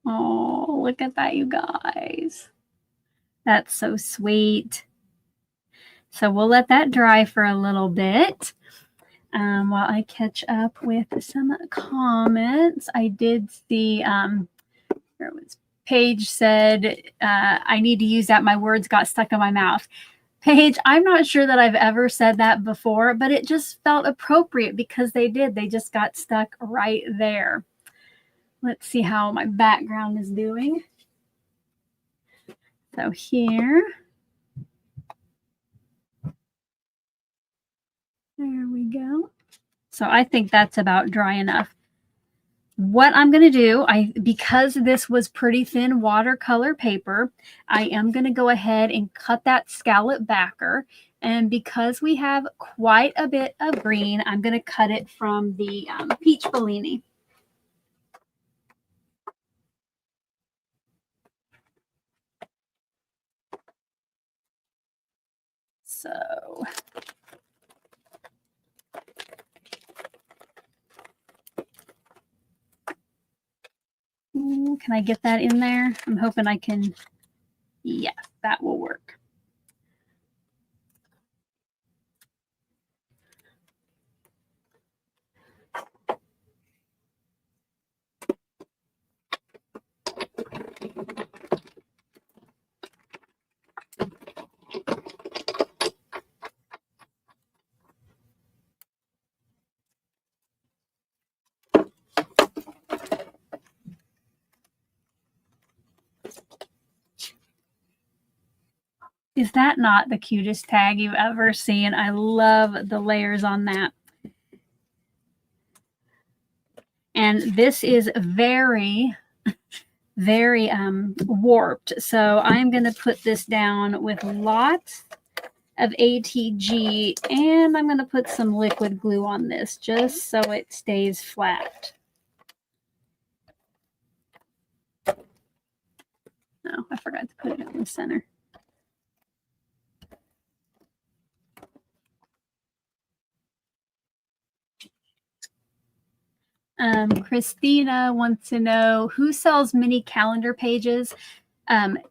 Oh, look at that, you guys. That's so sweet. So we'll let that dry for a little bit while I catch up with some comments. I did see, where it was, Paige said, I need to use that. My words got stuck in my mouth. Paige, I'm not sure that I've ever said that before, but it just felt appropriate because they did. They just got stuck right there. Let's see how my background is doing. So here. There we go. So I think that's about dry enough. What I'm going to do, because this was pretty thin watercolor paper, I am going to go ahead and cut that scallop backer. And because we have quite a bit of green, I'm going to cut it from the Peach Bellini. So can I get that in there? I'm hoping I can. Yes, that will work. Is that not the cutest tag you've ever seen? I love the layers on that. And this is very, very warped. So I'm going to put this down with lots of ATG, and I'm going to put some liquid glue on this just so it stays flat. Oh, I forgot to put it in the center. Christina wants to know who sells mini calendar pages.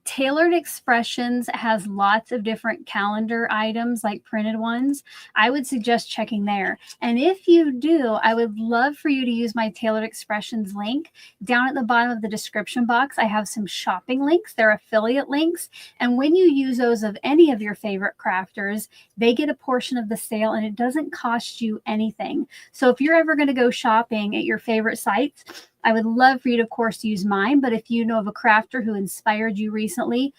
Tailored Expressions has lots of different calendar items, like printed ones. I would suggest checking there. And if you do, I would love for you to use my Tailored Expressions link. Down at the bottom of the description box, I have some shopping links. They're affiliate links. And when you use those of any of your favorite crafters, they get a portion of the sale, and it doesn't cost you anything. So if you're ever going to go shopping at your favorite sites, I would love for you to, of course, use mine. But if you know of a crafter who inspired you recently,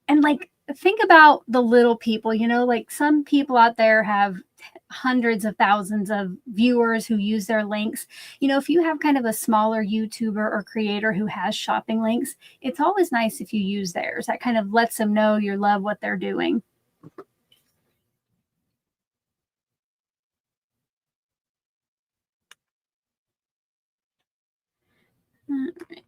and like, think about the little people, you know, like some people out there have hundreds of thousands of viewers who use their links. You know, if you have kind of a smaller YouTuber or creator who has shopping links, it's always nice if you use theirs. That kind of lets them know you love what they're doing. All right.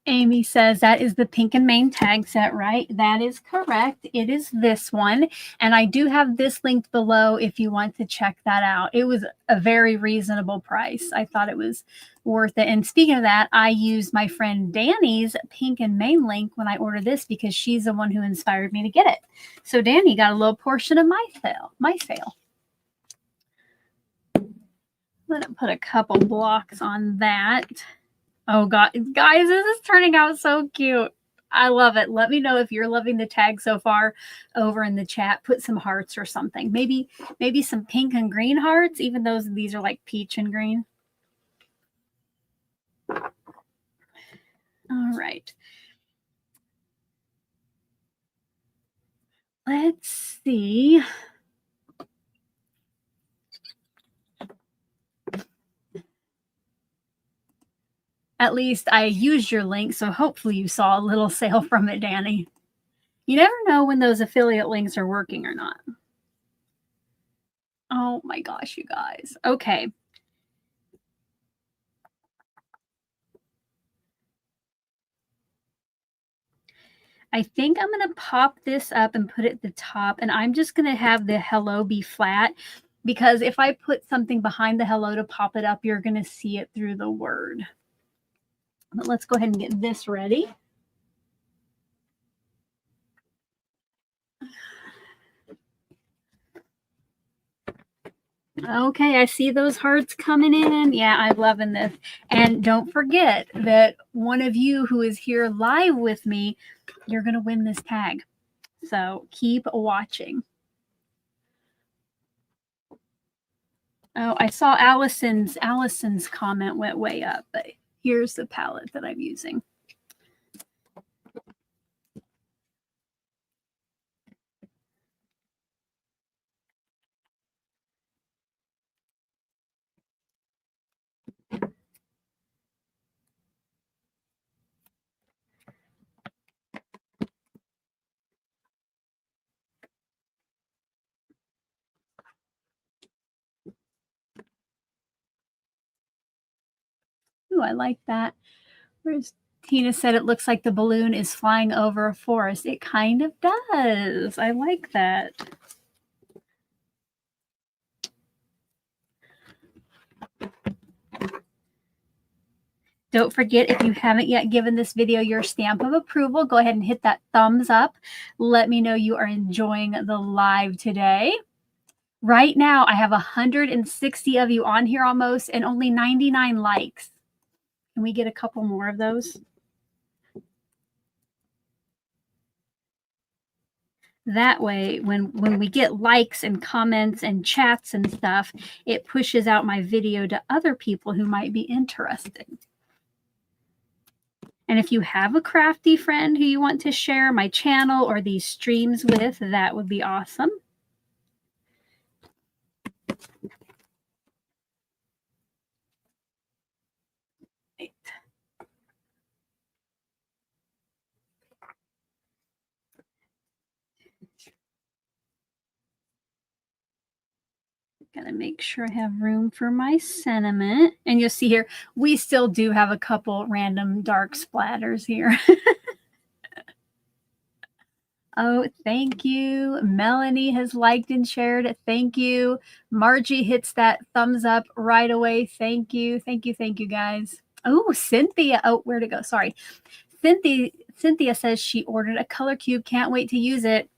Amy says that is the Pink and Main tag set, right? That is correct. It is this one. And I do have this linked below if you want to check that out. It was a very reasonable price. I thought it was worth it. And speaking of that, I used my friend Danny's Pink and Main link when I ordered this because she's the one who inspired me to get it. So Danny got a little portion of my sale. Let me put a couple blocks on that. Oh God, guys, this is turning out so cute. I love it. Let me know if you're loving the tag so far over in the chat. Put some hearts or something. Maybe some pink and green hearts, even though these are like peach and green. All right. Let's see. At least I used your link, so hopefully you saw a little sale from it, Danny. You never know when those affiliate links are working or not. Oh my gosh, you guys. Okay. I think I'm going to pop this up and put it at the top, and I'm just going to have the hello be flat, because if I put something behind the hello to pop it up, you're going to see it through the word. But let's go ahead and get this ready. Okay, I see those hearts coming in. Yeah, I'm loving this. And don't forget that one of you who is here live with me, you're going to win this tag. So keep watching. Oh, I saw Allison's comment went way up, but here's the palette that I'm using. Ooh, I like that. Where's Tina said it looks like the balloon is flying over a forest. It kind of does. I like that. Don't forget, if you haven't yet given this video your stamp of approval, go ahead and hit that thumbs up. Let me know you are enjoying the live today. Right now, I have 160 of you on here almost, and only 99 likes. Can we get a couple more of those? That way, when we get likes and comments and chats and stuff, it pushes out my video to other people who might be interested. And if you have a crafty friend who you want to share my channel or these streams with, that would be awesome. Got to make sure I have room for my sentiment. And you'll see here, we still do have a couple random dark splatters here. Oh, thank you. Melanie has liked and shared. Thank you. Margie hits that thumbs up right away. Thank you. Thank you. Thank you, guys. Oh, Cynthia. Oh, where to go? Sorry. Cynthia says she ordered a color cube. Can't wait to use it.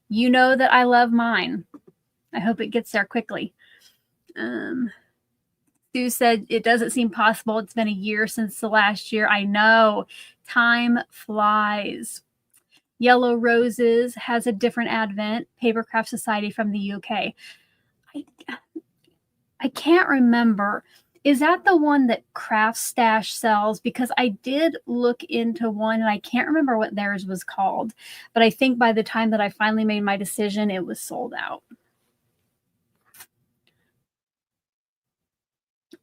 You know that I love mine. I hope it gets there quickly. Sue said it doesn't seem possible. It's been a year since the last year. I know. Time flies. Yellow Roses has a different advent. Papercraft Society from the UK. I can't remember. Is that the one that Craft Stash sells? Because I did look into one and I can't remember what theirs was called. But I think by the time that I finally made my decision, it was sold out.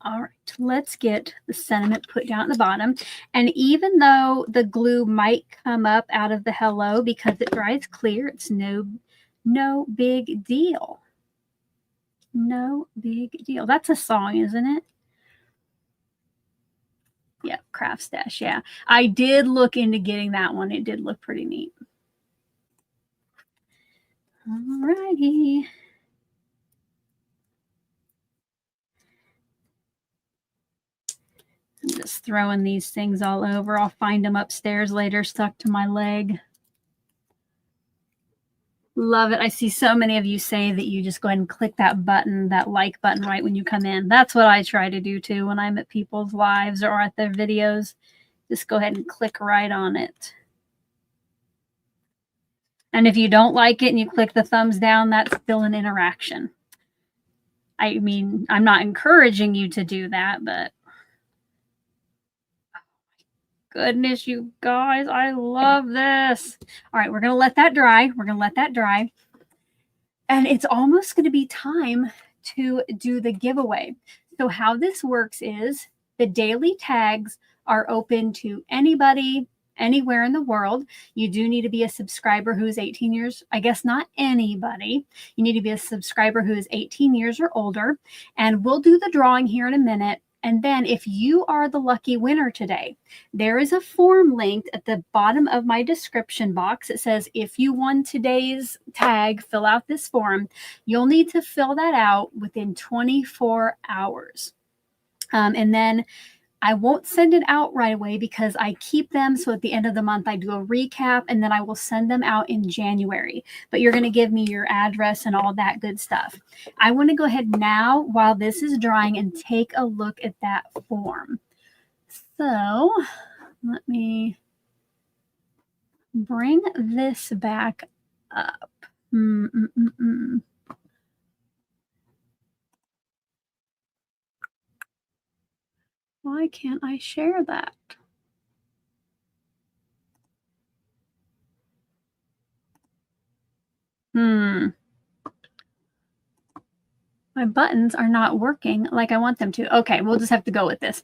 All right, let's get the sentiment put down at the bottom. And even though the glue might come up out of the hello because it dries clear, it's no big deal. No big deal. That's a song, isn't it? Yeah, Craft Stash. Yeah, I did look into getting that one. It did look pretty neat. All righty. I'm just throwing these things all over. I'll find them upstairs later, stuck to my leg. Love it. I see so many of you say that you just go ahead and click that button, that like button right when you come in. That's what I try to do too when I'm at people's lives or at their videos. Just go ahead and click right on it. And if you don't like it and you click the thumbs down, that's still an interaction. I mean, I'm not encouraging you to do that, but goodness, you guys, I love this. All right, we're going to let that dry. We're going to let that dry. And it's almost going to be time to do the giveaway. So how this works is the daily tags are open to anybody, anywhere in the world. You do need to be a subscriber who's 18 years, I guess not anybody. You need to be a subscriber who is 18 years or older. And we'll do the drawing here in a minute. And then if you are the lucky winner today, there is a form linked at the bottom of my description box. It says, if you won today's tag, fill out this form. You'll need to fill that out within 24 hours. And then I won't send it out right away because I keep them. So at the end of the month, I do a recap and then I will send them out in January. But you're going to give me your address and all that good stuff. I want to go ahead now while this is drying and take a look at that form. So let me bring this back up. Why can't I share that? My buttons are not working like I want them to. Okay, we'll just have to go with this.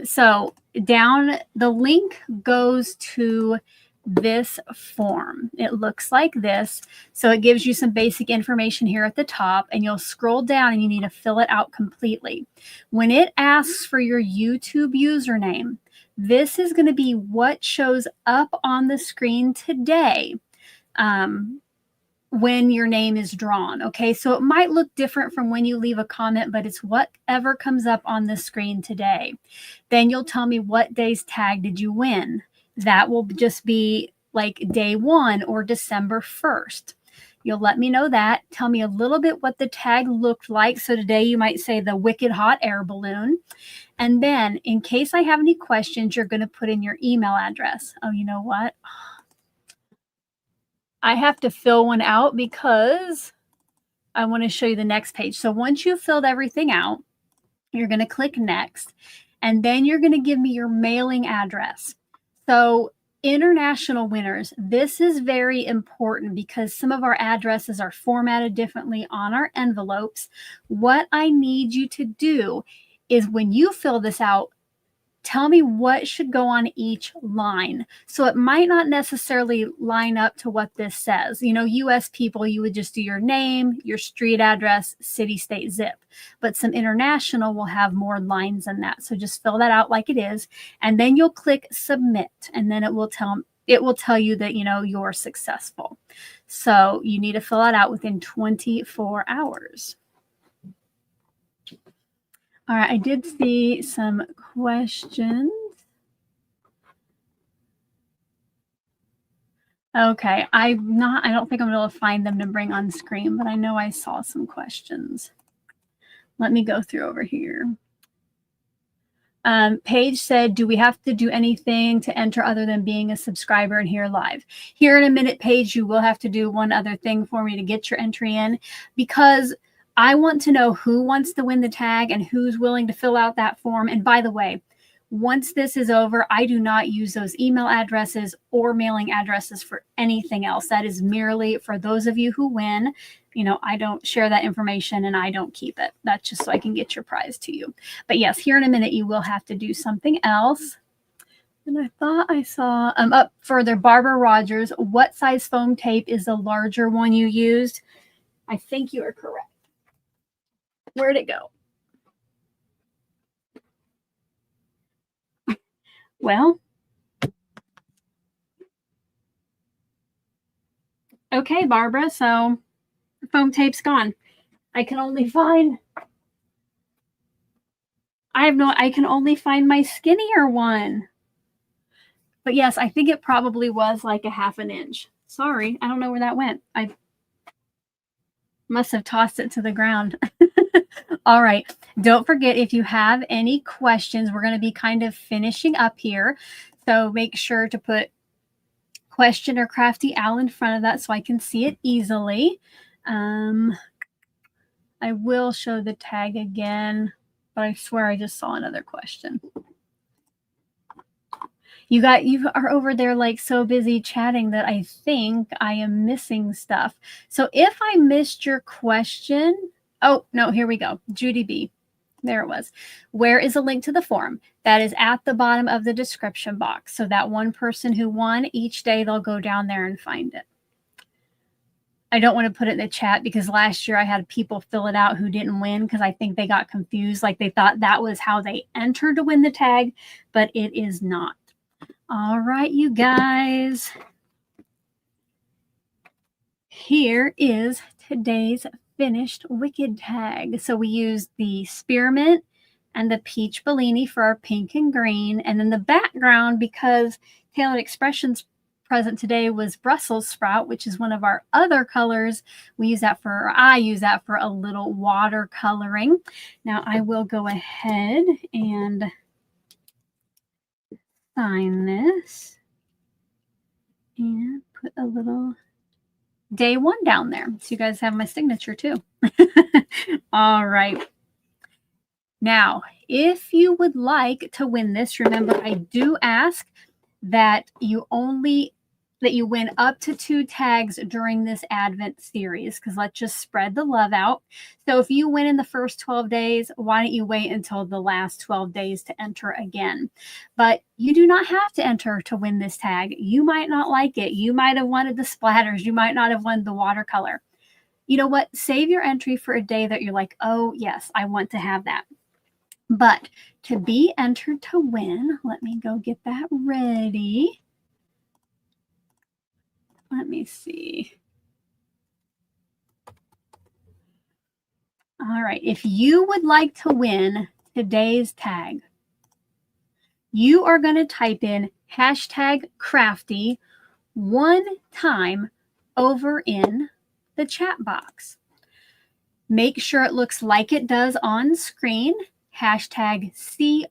So down, the link goes to this form. It looks like this. So it gives you some basic information here at the top, and you'll scroll down and you need to fill it out completely. When it asks for your YouTube username, this is going to be what shows up on the screen today when your name is drawn. Okay, so it might look different from when you leave a comment, but it's whatever comes up on the screen today. Then you'll tell me what day's tag did you win. That will just be like day 1 or December 1st. You'll let me know that. Tell me a little bit what the tag looked like. So today you might say the Wicked Hot Air Balloon. And then in case I have any questions, you're going to put in your email address. Oh, you know what? I have to fill one out because I want to show you the next page. So once you've filled everything out, you're going to click next, and then you're going to give me your mailing address. So international winners, this is very important because some of our addresses are formatted differently on our envelopes. What I need you to do is when you fill this out, tell me what should go on each line. So it might not necessarily line up to what this says. You know, US people, you would just do your name, your street address, city, state, zip. But some international will have more lines than that. So just fill that out like it is. And then you'll click submit. And then it will tell you that, you know, you're successful. So you need to fill that out within 24 hours. All right, I did see some questions. Okay, I don't think I'm able to find them to bring on screen, but I know I saw some questions. Let me go through over here. Paige said, do we have to do anything to enter other than being a subscriber and here live? Here in a minute, Paige, you will have to do one other thing for me to get your entry in, because I want to know who wants to win the tag and who's willing to fill out that form. And by the way, once this is over, I do not use those email addresses or mailing addresses for anything else. That is merely for those of you who win. You know, I don't share that information and I don't keep it. That's just so I can get your prize to you. But yes, here in a minute, you will have to do something else. And I thought I saw up further, Barbara Rogers, what size foam tape is the larger one you used? I think you are correct. Where'd it go? Well, okay, Barbara, so the foam tape's gone. I can only find my skinnier one. But yes, I think it probably was like a 1/2 inch. Sorry, I don't know where that went. I must have tossed it to the ground. All right. Don't forget, if you have any questions, we're going to be kind of finishing up here. So make sure to put question or Crafty Al in front of that so I can see it easily. I will show the tag again, but I swear I just saw another question. You are over there like so busy chatting that I think I am missing stuff. So if I missed your question, oh no, here we go. Judy B. There it was. Where is a link to the form? That is at the bottom of the description box. So that one person who won each day, they'll go down there and find it. I don't want to put it in the chat because last year I had people fill it out who didn't win because I think they got confused. Like they thought that was how they entered to win the tag, but it is not. All right, you guys. Here is today's finished Wicked tag. So we used the Spearmint and the Peach Bellini for our pink and green. And then the background, because Tailored Expressions present today was Brussels sprout, which is one of our other colors. We use that for, or I use that for a little watercoloring. Now I will go ahead and sign this and put a little day one down there. So you guys have my signature too. All right. Now, if you would like to win this, remember I do ask that you win up to 2 tags during this Advent series, because let's just spread the love out. So if you win in the first 12 days, why don't you wait until the last 12 days to enter again? But you do not have to enter to win this tag. You might not like it. You might have wanted the splatters. You might not have won the watercolor. You know what? Save your entry for a day that you're like, oh, yes, I want to have that. But to be entered to win, let me go get that ready. Let me see. All right. If you would like to win today's tag, you are going to type in hashtag crafty one time over in the chat box. Make sure it looks like it does on screen. Hashtag CRAFTY.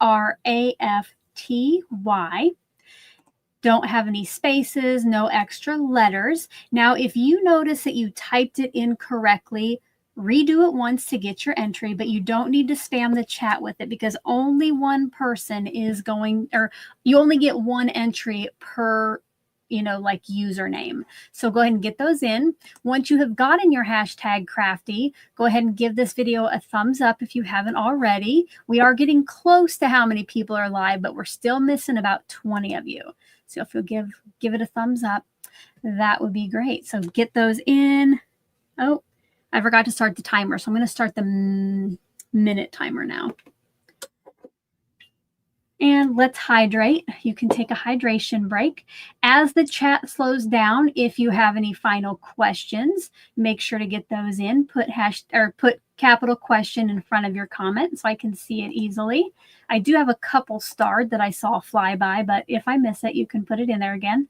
Don't have any spaces, no extra letters. Now, if you notice that you typed it incorrectly, redo it once to get your entry, but you don't need to spam the chat with it because only one person is going, or you only get one entry per, like username. So go ahead and get those in. Once you have gotten your hashtag crafty, go ahead and give this video a thumbs up if you haven't already. We are getting close to how many people are live, but we're still missing about 20 of you. So if you'll give it a thumbs up, that would be great. So get those in. Oh, I forgot to start the timer. So I'm going to start the minute timer now. And let's hydrate. You can take a hydration break. As the chat slows down, if you have any final questions, make sure to get those in. Put capital question in front of your comment so I can see it easily. I do have a couple starred that I saw fly by, but if I miss it, you can put it in there again.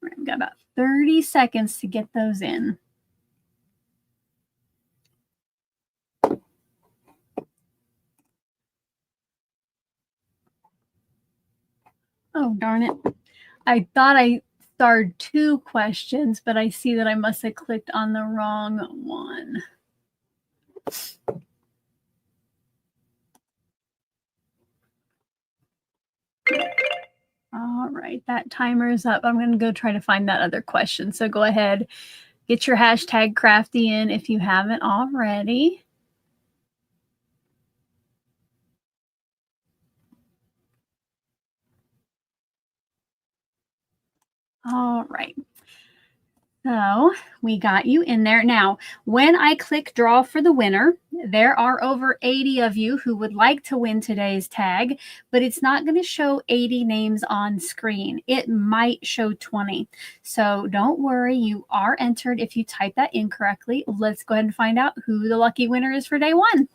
We've got about 30 seconds to get those in. Oh, darn it. I thought I starred 2 questions, but I see that I must have clicked on the wrong one. All right, that timer is up. I'm going to go try to find that other question. So go ahead, get your hashtag crafty in if you haven't already. All right. So we got you in there. Now, when I click draw for the winner, there are over 80 of you who would like to win today's tag, but it's not going to show 80 names on screen. It might show 20. So don't worry, you are entered if you type that incorrectly. Let's go ahead and find out who the lucky winner is for day 1.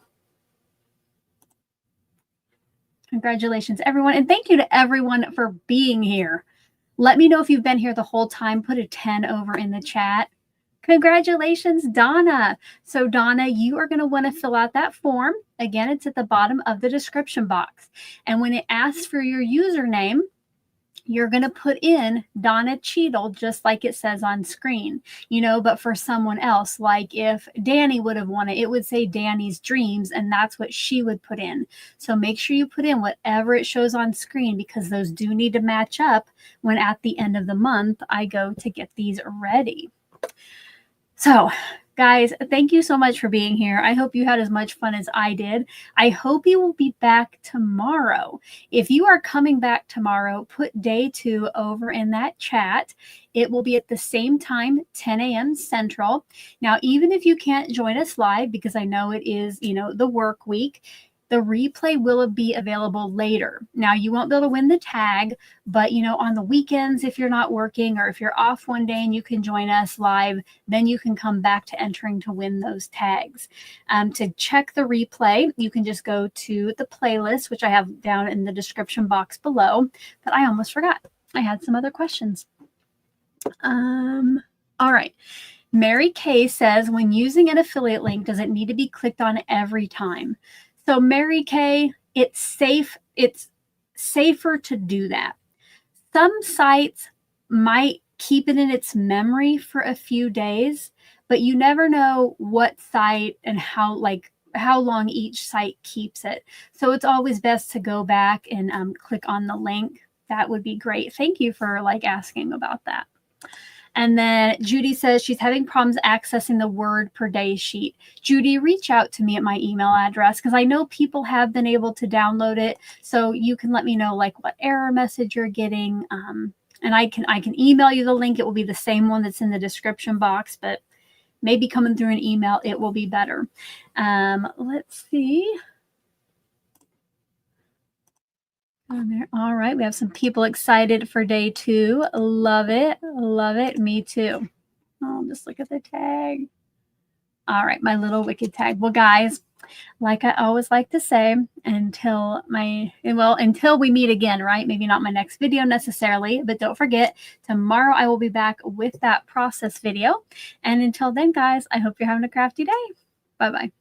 Congratulations, everyone. And thank you to everyone for being here. Let me know if you've been here the whole time. Put a 10 over in the chat. Congratulations, Donna. So Donna, you are going to want to fill out that form. Again, it's at the bottom of the description box. And when it asks for your username, you're going to put in Donna Cheadle, just like it says on screen, but for someone else, like if Danny would have won it, it would say Danny's Dreams, and that's what she would put in. So make sure you put in whatever it shows on screen, because those do need to match up when at the end of the month, I go to get these ready. So guys, thank you so much for being here. I hope you had as much fun as I did. I hope you will be back tomorrow. If you are coming back tomorrow, put day 2 over in that chat. It will be at the same time, 10 a.m. Central. Now, even if you can't join us live, because I know it is, the work week, the replay will be available later. Now, you won't be able to win the tag, but, on the weekends, if you're not working or if you're off one day and you can join us live, then you can come back to entering to win those tags. To check the replay, you can just go to the playlist, which I have down in the description box below, but I almost forgot. I had some other questions. All right. Mary Kay says, when using an affiliate link, does it need to be clicked on every time? So Mary Kay, it's safe. It's safer to do that. Some sites might keep it in its memory for a few days, but you never know what site and how long each site keeps it. So it's always best to go back and click on the link. That would be great. Thank you for asking about that. And then Judy says she's having problems accessing the word per day sheet. Judy, reach out to me at my email address, because I know people have been able to download it. So you can let me know what error message you're getting. And I can email you the link. It will be the same one that's in the description box, but maybe coming through an email, it will be better. Let's see. All right, we have some people excited for day 2. Love it. Love it. Me too. I'll just look at the tag. All right, my little wicked tag. Well, guys, like I always like to say, until we meet again, right? Maybe not my next video necessarily, but don't forget, tomorrow I will be back with that process video. And until then, guys, I hope you're having a crafty day. Bye-bye.